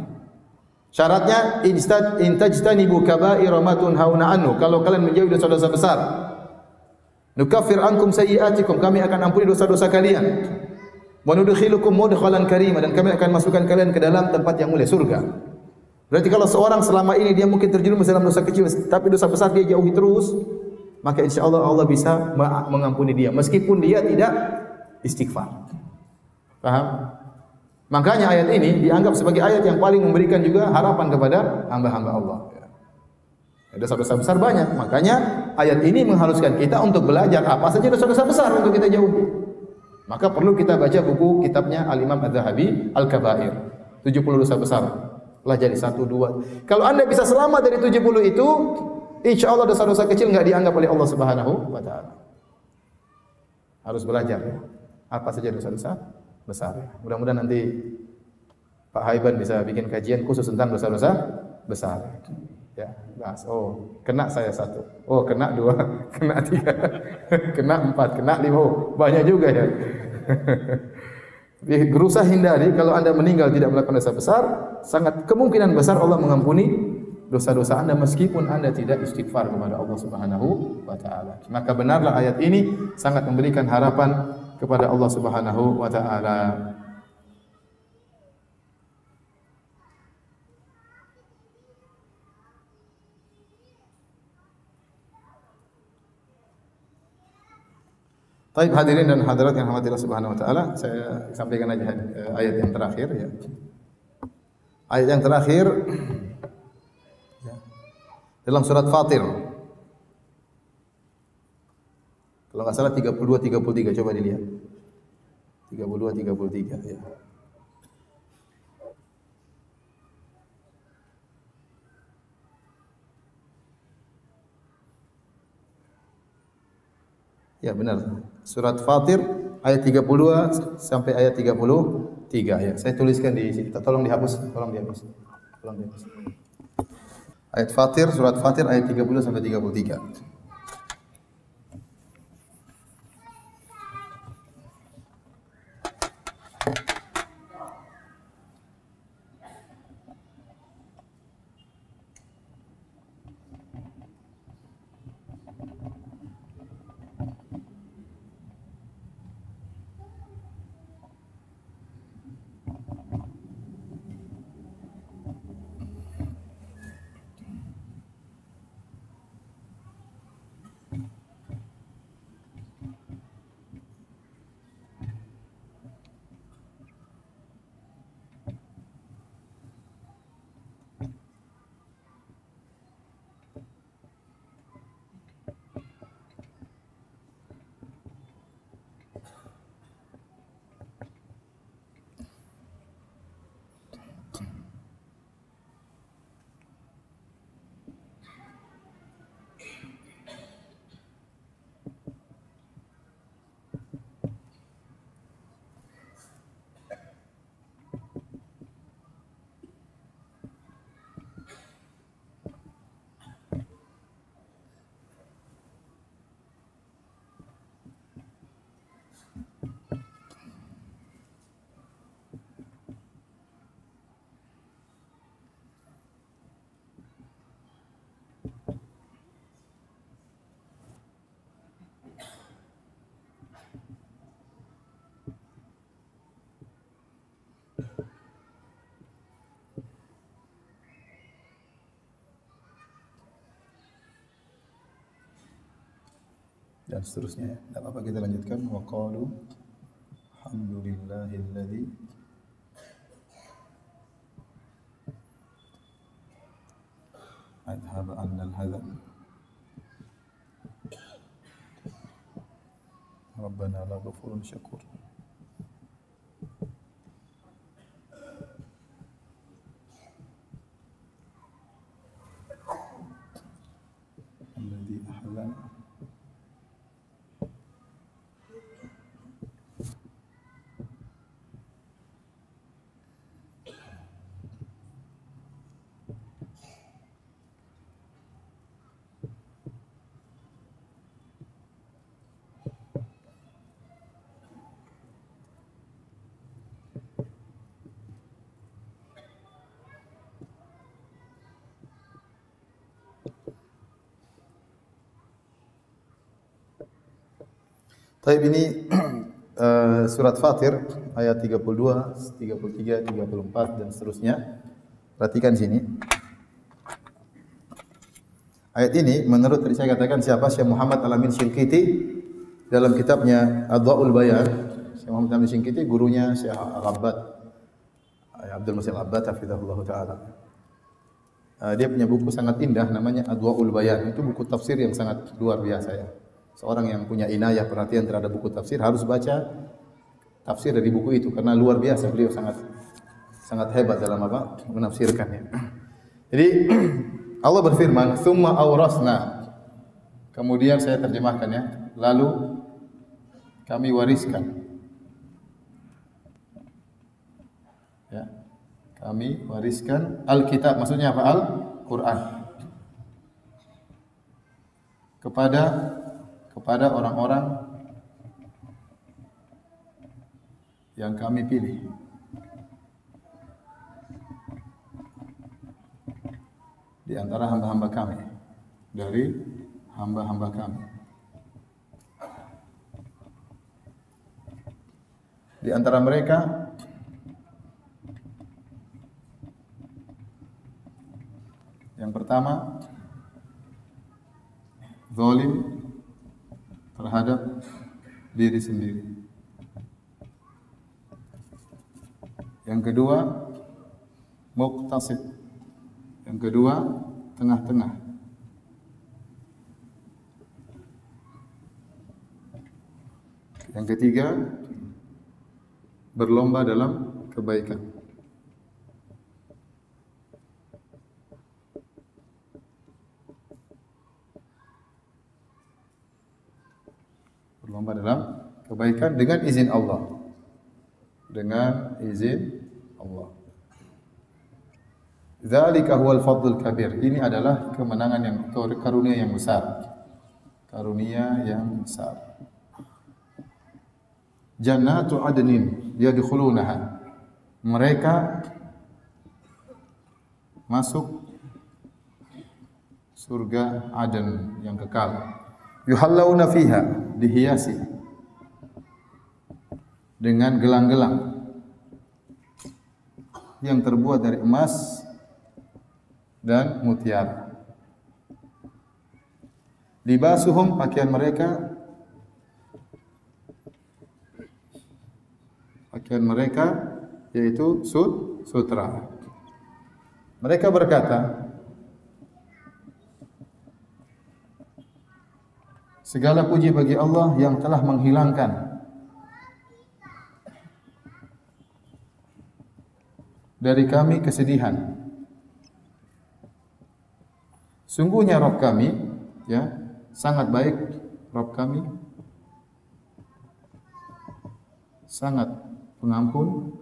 Syaratnya in tajtanibu kaba'ira ma tunhauna anhu, kalau kalian menjauhi dosa-dosa besar. Nukaffir ankum sayyi'atikum, kami akan ampuni dosa-dosa kalian. Wa nudkhilukum mudkhalan karima, dan kami akan masukkan kalian ke dalam tempat yang mulia, surga. Berarti kalau seorang selama ini dia mungkin terjerumus dalam dosa kecil, tapi dosa besar dia jauhi terus, maka insya Allah Allah bisa mengampuni dia, meskipun dia tidak istighfar. Paham? Makanya ayat ini dianggap sebagai ayat yang paling memberikan juga harapan kepada hamba-hamba Allah. Dosa-dosa besar banyak, makanya ayat ini mengharuskan kita untuk belajar apa saja dosa-dosa besar untuk kita jauhi. Maka perlu kita baca buku kitabnya Al-Imam Az-Zahabi Al-Kabair, 70 dosa besar. Lah jadi 1, 2. Kalau Anda bisa selamat dari 70 itu, insya Allah dosa-dosa kecil enggak dianggap oleh Allah Subhanahu wa taala. Harus belajar ya. Apa saja dosa-dosa besar. Mudah-mudahan nanti Pak Haiban bisa bikin kajian khusus tentang dosa-dosa besar. Ya, bahas. Oh, kena saya 1. Oh, kena 2, kena 3, kena 4, kena 5. Oh, banyak juga ya. Berusaha hindari kalau Anda meninggal tidak melakukan dosa besar, sangat kemungkinan besar Allah mengampuni dosa-dosa Anda meskipun Anda tidak istighfar kepada Allah Subhanahu wa taala. Maka benarlah ayat ini sangat memberikan harapan kepada Allah Subhanahu wa taala. Baik hadirin dan hadirat yang dirahmati Allah Subhanahu wa taala, saya sampaikan aja ayat yang terakhir ya. Ayat yang terakhir ya, dalam surat Fatir. Kalau enggak salah 32 33, coba dilihat. 32 33 ya. Ya benar. Surat Fatir ayat 32 sampai ayat 33 ya. Saya tuliskan di sini. Tolong dihapus, tolong dihapus. Tolong dihapus. Ayat Fatir, surat Fatir ayat 30 sampai 33. Dan seterusnya ya. Tidak apa-apa kita lanjutkan. Wa qalu alhamdulillahilladzi adhaba 'anna al-hazan. Rabbana la ghafurun syakur. Alladzi ahzana Taib ini surat Fatir ayat 32, 33, 34 dan seterusnya. Perhatikan sini. Ayat ini menurut tadi saya katakan siapa Syekh Muhammad Al-Amin Syinqiti dalam kitabnya Adwaul Bayan. Syekh Muhammad Al-Amin Syinqiti gurunya Syekh Al-Abbad Abdul Muhsin Al-Abbad hafizahullah taala. Dia punya buku sangat indah namanya Adwaul Bayan. Itu buku tafsir yang sangat luar biasa ya. Seorang yang punya inayah perhatian terhadap buku tafsir harus baca tafsir dari buku itu karena luar biasa, beliau sangat hebat dalam apa? Menafsirkannya. Jadi Allah berfirman, "Tsumma awrasna." Kemudian saya terjemahkan ya, lalu kami wariskan. Ya. Kami wariskan Alkitab, maksudnya apa? Al-Qur'an. Kepada orang-orang yang kami pilih. Di antara hamba-hamba kami. Dari hamba-hamba kami. Di antara mereka yang pertama zalim terhadap diri sendiri. Yang kedua muqtasid. Yang kedua tengah-tengah. Yang ketiga berlomba dalam kebaikan. Berlomba bertambah dalam kebaikan dengan izin Allah. Dengan izin Allah. Dzalika huwal fadlul kabir. Ini adalah kemenangan yang karunia yang besar. Karunia yang besar. Jannatu adnin yadkhulunaha. Mereka masuk surga Aden yang kekal. Yuhallawna fiha, dihiasi dengan gelang-gelang yang terbuat dari emas dan mutiara. Libasuhum, pakaian mereka yaitu sutra. Mereka berkata, segala puji bagi Allah yang telah menghilangkan dari kami kesedihan. Sungguhnya Rabb kami, ya, sangat baik. Rabb kami sangat pengampun,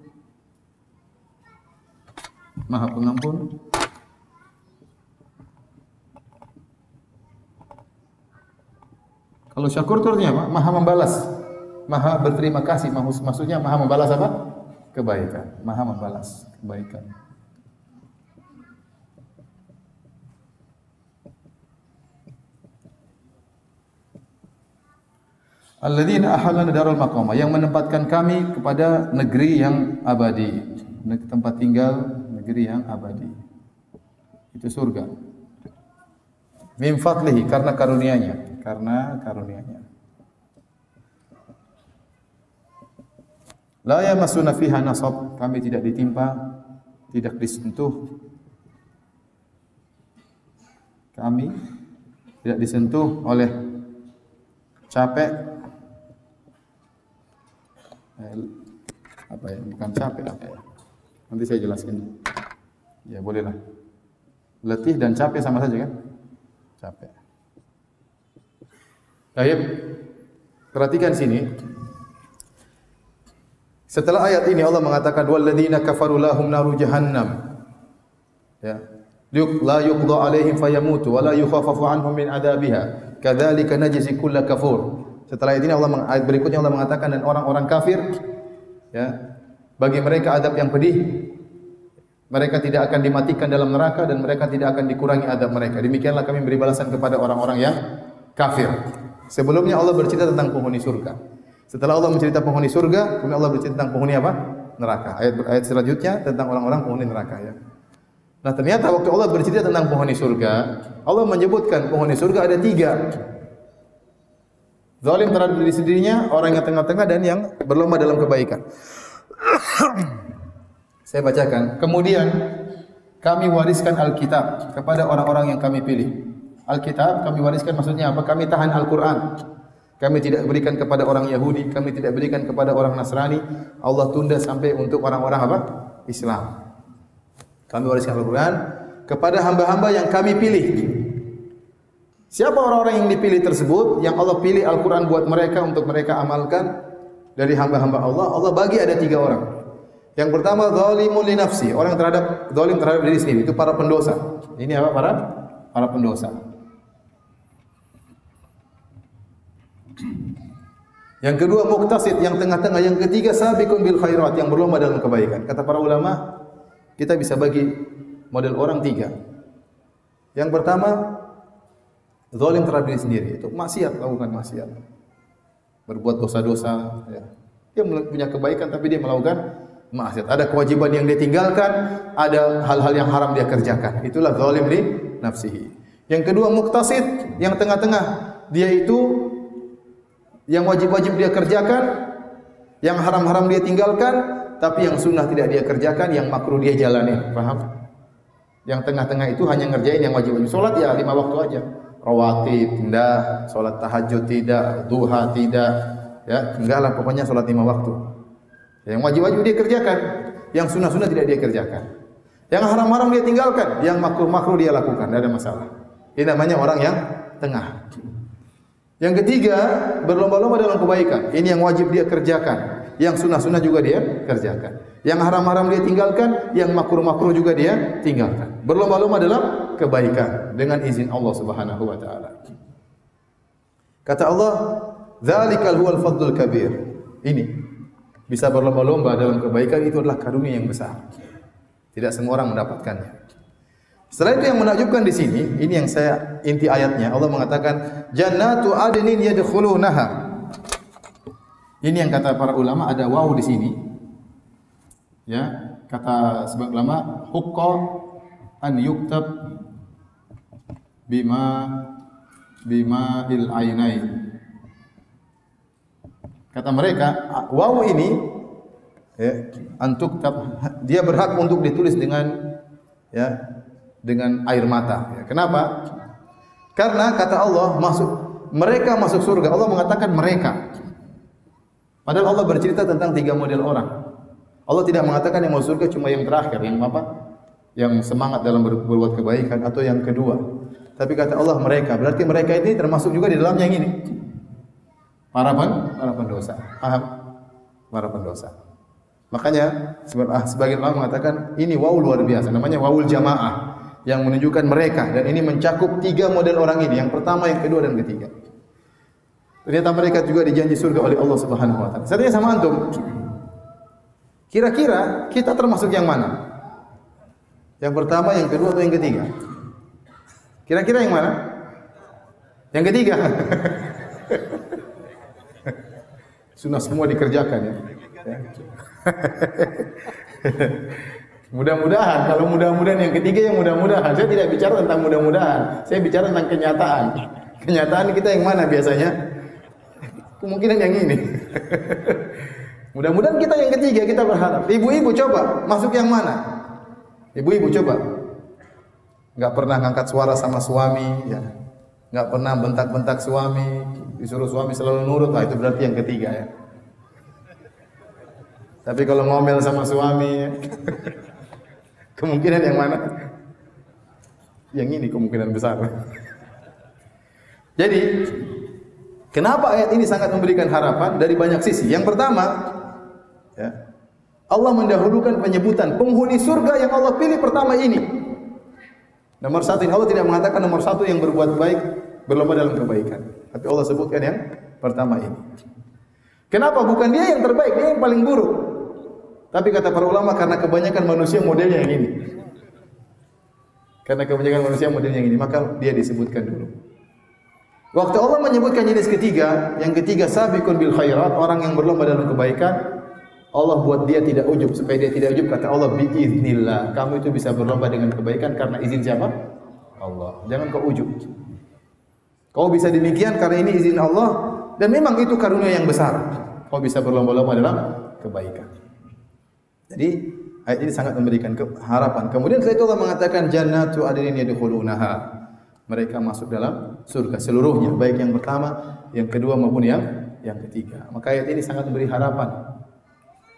Maha Pengampun, kalau syakur itu artinya apa? Maha membalas, maha berterima kasih. Maksudnya maha membalas apa? Kebaikan. Maha membalas kebaikan. Alladzina ahallana darul maqamah, yang menempatkan kami kepada negeri yang abadi, tempat tinggal negeri yang abadi. Itu surga. Min fadlihi, karena karunia-Nya, La yamassuna fiha nasab, kami tidak ditimpa, tidak disentuh. Kami tidak disentuh oleh capek. Apa ya? Bukan capek, apa ya? Nanti saya jelaskan. Ya, bolehlah. Letih dan capek sama saja kan? Capek. Baik. Perhatikan sini. Setelah ayat ini Allah mengatakan walladzina kafaru lahum naru jahannam. Ya. La yuqda alaihim fayamutu wa la yukhaffafu anhum min adabiha. Kadzalika najzi kulla kafur. Setelah ayat ini ayat berikutnya Allah mengatakan dan orang-orang kafir, ya, bagi mereka adab yang pedih. Mereka tidak akan dimatikan dalam neraka dan mereka tidak akan dikurangi adab mereka. Demikianlah kami beri balasan kepada orang-orang yang kafir. Sebelumnya Allah bercerita tentang penghuni surga. Setelah Allah mencerita penghuni surga, kemudian Allah bercerita tentang penghuni apa? Neraka. Ayat selanjutnya tentang orang-orang penghuni neraka, ya. Nah, ternyata waktu Allah bercerita tentang penghuni surga, Allah menyebutkan penghuni surga ada 3. Zalim terhadap diri sendirinya, orang yang tengah-tengah, dan yang berlomba dalam kebaikan. Saya bacakan. Kemudian kami wariskan Alkitab kepada orang-orang yang kami pilih. Alkitab kami wariskan maksudnya apa? Kami tahan Al-Quran. Kami tidak berikan kepada orang Yahudi, kami tidak berikan kepada orang Nasrani. Allah tunda sampai untuk orang-orang apa? Islam. Kami wariskan Al-Quran kepada hamba-hamba yang kami pilih. Siapa orang-orang yang dipilih tersebut? Yang Allah pilih Al-Quran buat mereka untuk mereka amalkan dari hamba-hamba Allah. Allah bagi ada 3 orang. Yang pertama zalimun li nafsi, orang zalim terhadap diri sendiri, itu para pendosa. Ini apa? Para pendosa. Yang kedua muqtasid, yang tengah-tengah. Yang ketiga sabiqun bil khairat, yang berlomba dalam kebaikan. Kata para ulama, kita bisa bagi model orang 3. Yang pertama zalim terhadap diri sendiri, itu maksiat, lakukan maksiat, berbuat dosa-dosa, ya. Dia punya kebaikan tapi dia melakukan maksiat. Ada kewajiban yang dia tinggalkan, ada hal-hal yang haram dia kerjakan. Itulah zalim li nafsihi. Yang kedua muqtasid, yang tengah-tengah. Dia itu yang wajib-wajib dia kerjakan, yang haram-haram dia tinggalkan, tapi yang sunnah tidak dia kerjakan, yang makruh dia jalani. Paham? Yang tengah-tengah itu hanya ngerjain yang wajib-wajib. Salat ya 5 waktu aja. Rawatib tidak, salat tahajud tidak, duha tidak, ya, enggaklah pokoknya salat 5 waktu. Yang wajib-wajib dia kerjakan, yang sunnah-sunnah tidak dia kerjakan. Yang haram-haram dia tinggalkan, yang makruh-makruh dia lakukan, tidak ada masalah. Ini namanya orang yang tengah. Yang ketiga, berlomba-lomba dalam kebaikan. Ini yang wajib dia kerjakan. Yang sunnah-sunnah juga dia kerjakan. Yang haram-haram dia tinggalkan, yang makruh-makruh juga dia tinggalkan. Berlomba-lomba dalam kebaikan dengan izin Allah Subhanahu wa taala. Kata Allah, "Dzalikal huwal fadlul kabir." Ini bisa berlomba-lomba dalam kebaikan itu adalah karunia yang besar. Tidak semua orang mendapatkannya. Setelah itu yang menakjubkan di sini, ini yang saya inti ayatnya. Allah mengatakan, "Jannatu adnin yadkhulunaha." Ini yang kata para ulama ada waw di sini. Ya, kata sebagian ulama, "Hukka an yuktab bima il ainain." Kata mereka, waw ini ya, antuktab, dia berhak untuk ditulis dengan dengan air mata. Ya, kenapa? Karena kata Allah mereka masuk surga. Allah mengatakan mereka. Padahal Allah bercerita tentang 3 model orang. Allah tidak mengatakan yang masuk surga cuma yang terakhir, yang apa? Yang semangat dalam berbuat kebaikan atau yang kedua. Tapi kata Allah mereka. Berarti mereka ini termasuk juga di dalam yang ini. Para pendosa. Paham? Para pendosa. Makanya sebagian ulama mengatakan ini waw luar biasa. Namanya wawul jamaah. Yang menunjukkan mereka, dan ini mencakup 3 model orang ini, yang pertama, yang kedua, dan ketiga. Ternyata mereka juga dijanji surga oleh Allah Subhanahu wa taala. Saya tanya sama antum, kira-kira kita termasuk yang mana? Yang pertama, yang kedua, atau yang ketiga? Kira-kira yang mana? Yang ketiga. Sunnah semua dikerjakan ya. Mudah-mudahan, kalau mudah-mudahan yang ketiga yang mudah-mudahan. Saya tidak bicara tentang mudah-mudahan, saya bicara tentang kenyataan. Kenyataan kita yang mana biasanya? Kemungkinan yang ini. Mudah-mudahan kita yang ketiga, kita berharap. Ibu-ibu coba, masuk yang mana? Ibu-ibu coba. Enggak pernah ngangkat suara sama suami, ya. Enggak pernah bentak-bentak suami, disuruh suami selalu nurut, nah itu berarti yang ketiga ya. Tapi kalau ngomel sama suami, kemungkinan yang mana? Yang ini kemungkinan besar. Jadi, kenapa ayat ini sangat memberikan harapan dari banyak sisi? Yang pertama, ya, Allah mendahulukan penyebutan penghuni surga yang Allah pilih pertama ini. Nomor 1 ini Allah tidak mengatakan nomor 1 yang berbuat baik, berlomba dalam kebaikan. Tapi Allah sebutkan yang pertama ini. Kenapa? Bukan dia yang terbaik, dia yang paling buruk. Tapi kata para ulama karena kebanyakan manusia modelnya yang ini. Karena kebanyakan manusia modelnya yang ini, maka dia disebutkan dulu. Waktu Allah menyebutkan jenis ketiga, yang ketiga sabiqun bil khairat, orang yang berlomba dalam kebaikan, Allah buat dia tidak ujub. Supaya dia tidak ujub, kata Allah biiznillah. Kamu itu bisa berlomba dengan kebaikan karena izin siapa? Allah. Jangan kau ujub. Kau bisa demikian karena ini izin Allah, dan memang itu karunia yang besar. Kau bisa berlomba-lomba dalam kebaikan. Jadi ayat ini sangat memberikan harapan. Kemudian setelah itu Allah mengatakan jannatu adnin yadkhulunaha. Mereka masuk dalam surga seluruhnya, baik yang pertama, yang kedua maupun yang ketiga. Maka ayat ini sangat memberi harapan.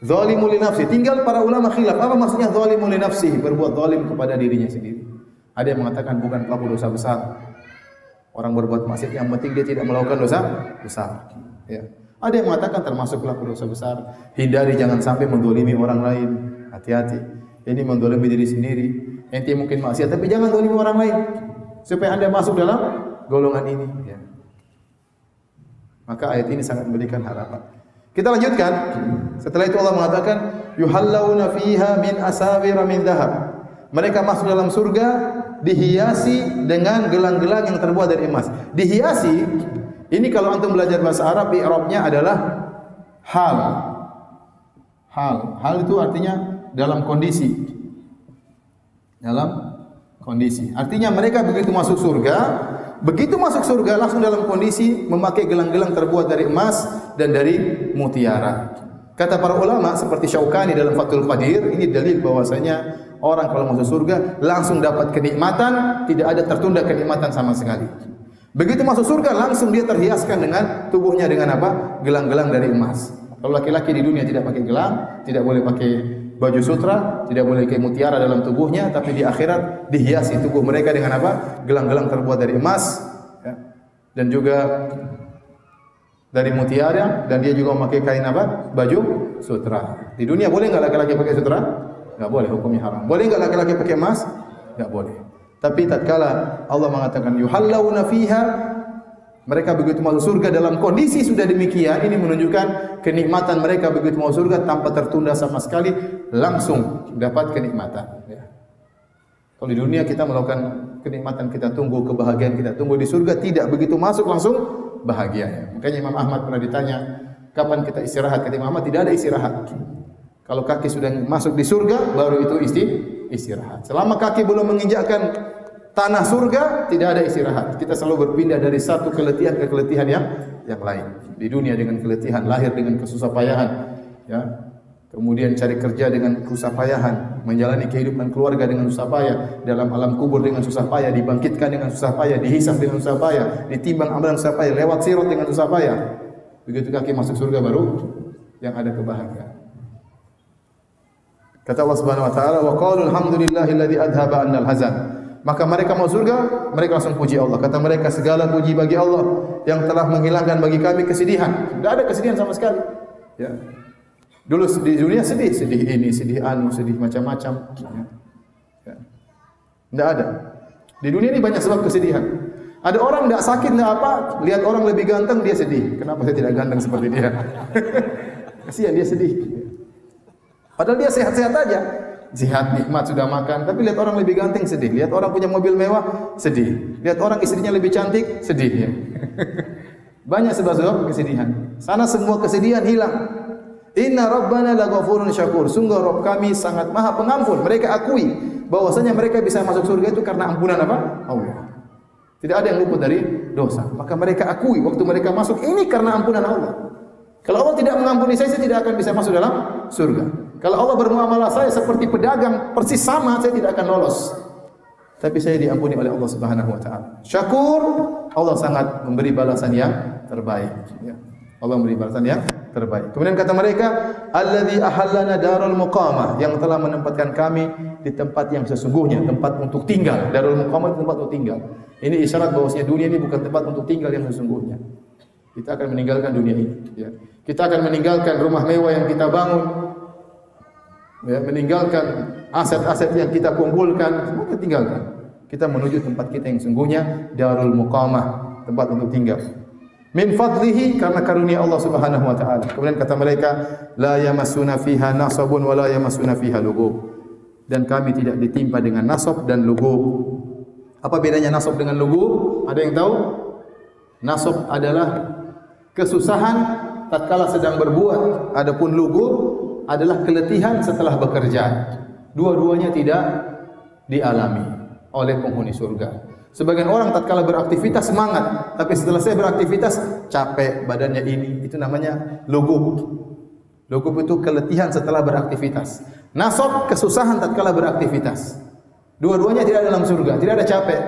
Zalimul li nafsi, tinggal para ulama khilaf apa maksudnya zalimul li nafsi, berbuat zalim kepada dirinya sendiri. Ada yang mengatakan bukan pelaku dosa besar. Orang berbuat maksiat yang penting dia tidak melakukan dosa besar. Ya. Ada yang mengatakan termasuk pelaku dosa besar. Hindari jangan sampai mendolimi orang lain. Hati-hati. Ini mendolimi diri sendiri. Ente mungkin maksiat, tapi jangan dolimi orang lain. Supaya anda masuk dalam golongan ini. Ya. Maka ayat ini sangat memberikan harapan. Kita lanjutkan. Setelah itu Allah mengatakan, yuhallawna fiha min asawira min dhahab. Mereka masuk dalam surga dihiasi dengan gelang-gelang yang terbuat dari emas. Dihiasi, ini kalau antum belajar bahasa Arab, i'rabnya adalah hal. Hal itu artinya dalam kondisi. Dalam kondisi. Artinya mereka begitu masuk surga langsung dalam kondisi memakai gelang-gelang terbuat dari emas dan dari mutiara. Kata para ulama seperti Syaukani dalam Fathul Qadir, ini dalil bahwasanya orang kalau masuk surga langsung dapat kenikmatan, tidak ada tertunda kenikmatan sama sekali. Begitu masuk surga langsung dia terhiaskan dengan tubuhnya dengan apa? Gelang-gelang dari emas. Kalau laki-laki di dunia tidak pakai gelang, tidak boleh pakai baju sutra, tidak boleh pakai mutiara dalam tubuhnya, tapi di akhirat dihiasi tubuh mereka dengan apa? Gelang-gelang terbuat dari emas, ya. Dan juga dari mutiara dan dia juga memakai kain apa? Baju sutra. Di dunia boleh enggak laki-laki pakai sutra? Enggak boleh, hukumnya haram. Boleh enggak laki-laki pakai emas? Enggak boleh. Tapi tatkala Allah mengatakan yuhallawna fiha, mereka begitu masuk surga dalam kondisi sudah demikian, ini menunjukkan kenikmatan mereka begitu masuk surga tanpa tertunda sama sekali, langsung dapat kenikmatan. Ya. Kalau di dunia kita melakukan kenikmatan, kita tunggu kebahagiaan, kita tunggu di surga, tidak begitu masuk langsung bahagia. Ya. Makanya Imam Ahmad pernah ditanya, kapan kita istirahat? Kata Imam Ahmad, tidak ada istirahat. Kalau kaki sudah masuk di surga, baru itu istirahat. Selama kaki belum menginjakkan tanah surga, tidak ada istirahat. Kita selalu berpindah dari satu keletihan ke keletihan yang lain. Di dunia dengan keletihan, lahir dengan kesusahpayahan, ya. Kemudian cari kerja dengan susah payahan, menjalani kehidupan keluarga dengan susah payah, dalam alam kubur dengan susah payah, dibangkitkan dengan susah payah, dihisab dengan susah payah, ditimbang amalan susah payah, lewat sirat dengan susah payah. Begitu kaki masuk surga baru yang ada kebahagiaan. Kata Allah Subhanahu wa taala, "Wa qalu alhamdulillahilladzi adhaba 'annal hazan." Maka mereka mau surga, mereka langsung puji Allah. Kata mereka, segala puji bagi Allah yang telah menghilangkan bagi kami kesedihan. Tidak ada kesedihan sama sekali. Ya. Dulu di dunia sedih ini, sedih anu, sedih macam-macam. Ya. Tidak ada. Di dunia ini banyak sebab kesedihan. Ada orang tidak sakit, tidak apa, lihat orang lebih ganteng dia sedih. Kenapa saya tidak ganteng seperti dia? Kasihan dia sedih. Padahal dia sehat-sehat aja. Sehat, nikmat, sudah makan. Tapi lihat orang lebih ganteng sedih. Lihat orang punya mobil mewah sedih. Lihat orang istrinya lebih cantik sedih. Ya. Banyak sebab-sebab kesedihan. Sana semua kesedihan hilang. Inna Rabbana laghafurun syakur. Sungguh Rabb kami sangat Maha Pengampun. Mereka akui bahwasanya mereka bisa masuk surga itu karena ampunan apa? Allah. Tidak ada yang luput dari dosa. Maka mereka akui waktu mereka masuk ini karena ampunan Allah. Kalau Allah tidak mengampuni saya tidak akan bisa masuk dalam surga. Kalau Allah bermuamalah saya seperti pedagang persis sama, saya tidak akan lolos. Tapi saya diampuni oleh Allah Subhanahu wa taala. Syakur, Allah sangat memberi balasan yang terbaik. Ya. Allah memberi balasan yang terbaik. Kemudian kata mereka, alladzi ahallana darul muqamah, yang telah menempatkan kami di tempat yang sesungguhnya, tempat untuk tinggal. Darul muqamah itu tempat untuk tinggal. Ini isyarat bahwasanya dunia ini bukan tempat untuk tinggal yang sesungguhnya. Kita akan meninggalkan dunia ini. Ya. Kita akan meninggalkan rumah mewah yang kita bangun, ya, meninggalkan aset-aset yang kita kumpulkan, semua kita tinggalkan. Kita menuju tempat kita yang sesungguhnya, darul muqamah, tempat untuk tinggal. Min fadlihi, karena karunia Allah Subhanahu wa taala. Kemudian kata mereka, la yamassuna fiha nasabun wa la yamassuna fiha lugub. Dan kami tidak ditimpa dengan nasab dan lugub. Apa bedanya nasab dengan lugub? Ada yang tahu? Nasab adalah kesusahan tatkala sedang berbuat, adapun lugub adalah keletihan setelah bekerja. Dua-duanya tidak dialami oleh penghuni surga. Sebagian orang tatkala beraktivitas semangat, tapi setelah saya beraktivitas capek badannya ini, itu namanya lugub. Lugub itu keletihan setelah beraktivitas. Nasab kesusahan tatkala beraktivitas. Dua-duanya tidak ada dalam surga, tidak ada capek.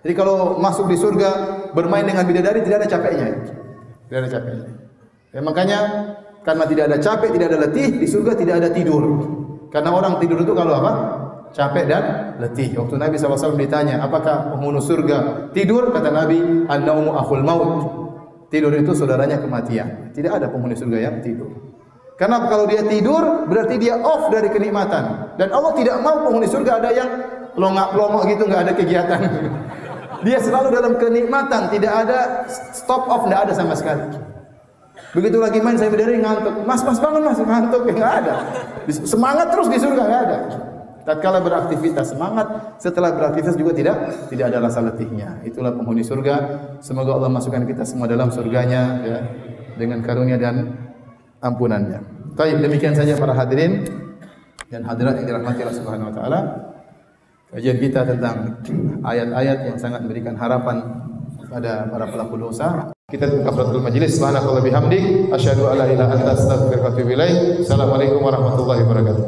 Jadi kalau masuk di surga bermain dengan bidadari tidak ada capeknya. Tidak ada capeknya. Ya, makanya karena tidak ada capek, tidak ada letih, di surga tidak ada tidur. Karena orang tidur itu kalau apa? Capek dan letih. Waktu Nabi SAW ditanya, apakah penghuni surga tidur? Kata Nabi, an-naumu akhul maut. Tidur itu saudaranya kematian. Tidak ada penghuni surga yang tidur. Karena kalau dia tidur, berarti dia off dari kenikmatan. Dan Allah tidak mau penghuni surga ada yang longak-longok gitu, nggak ada kegiatan. Dia selalu dalam kenikmatan, tidak ada stop off, tidak ada sama sekali. Begitu lagi main saya berdiri ngantuk, mas bangun mas, ngantuk, nggak ada. Semangat terus di surga nggak ada. Tatkala beraktivitas semangat, setelah beraktivitas juga tidak ada rasa letihnya. Itulah penghuni surga. Semoga Allah masukkan kita semua dalam surganya, ya, dengan karunia dan ampunannya. Baik, demikian saja para hadirin dan hadirat yang dirahmati Allah Subhanahu wa taala. Kajian kita tentang ayat-ayat yang sangat memberikan harapan pada para pelaku dosa. Kita tutup kafaratul majlis. Subhanallahi wa bihamdihi, asyhadu an la ilaha illa anta, astaghfiruka wa atubu ilaik. Assalamualaikum warahmatullahi wabarakatuh.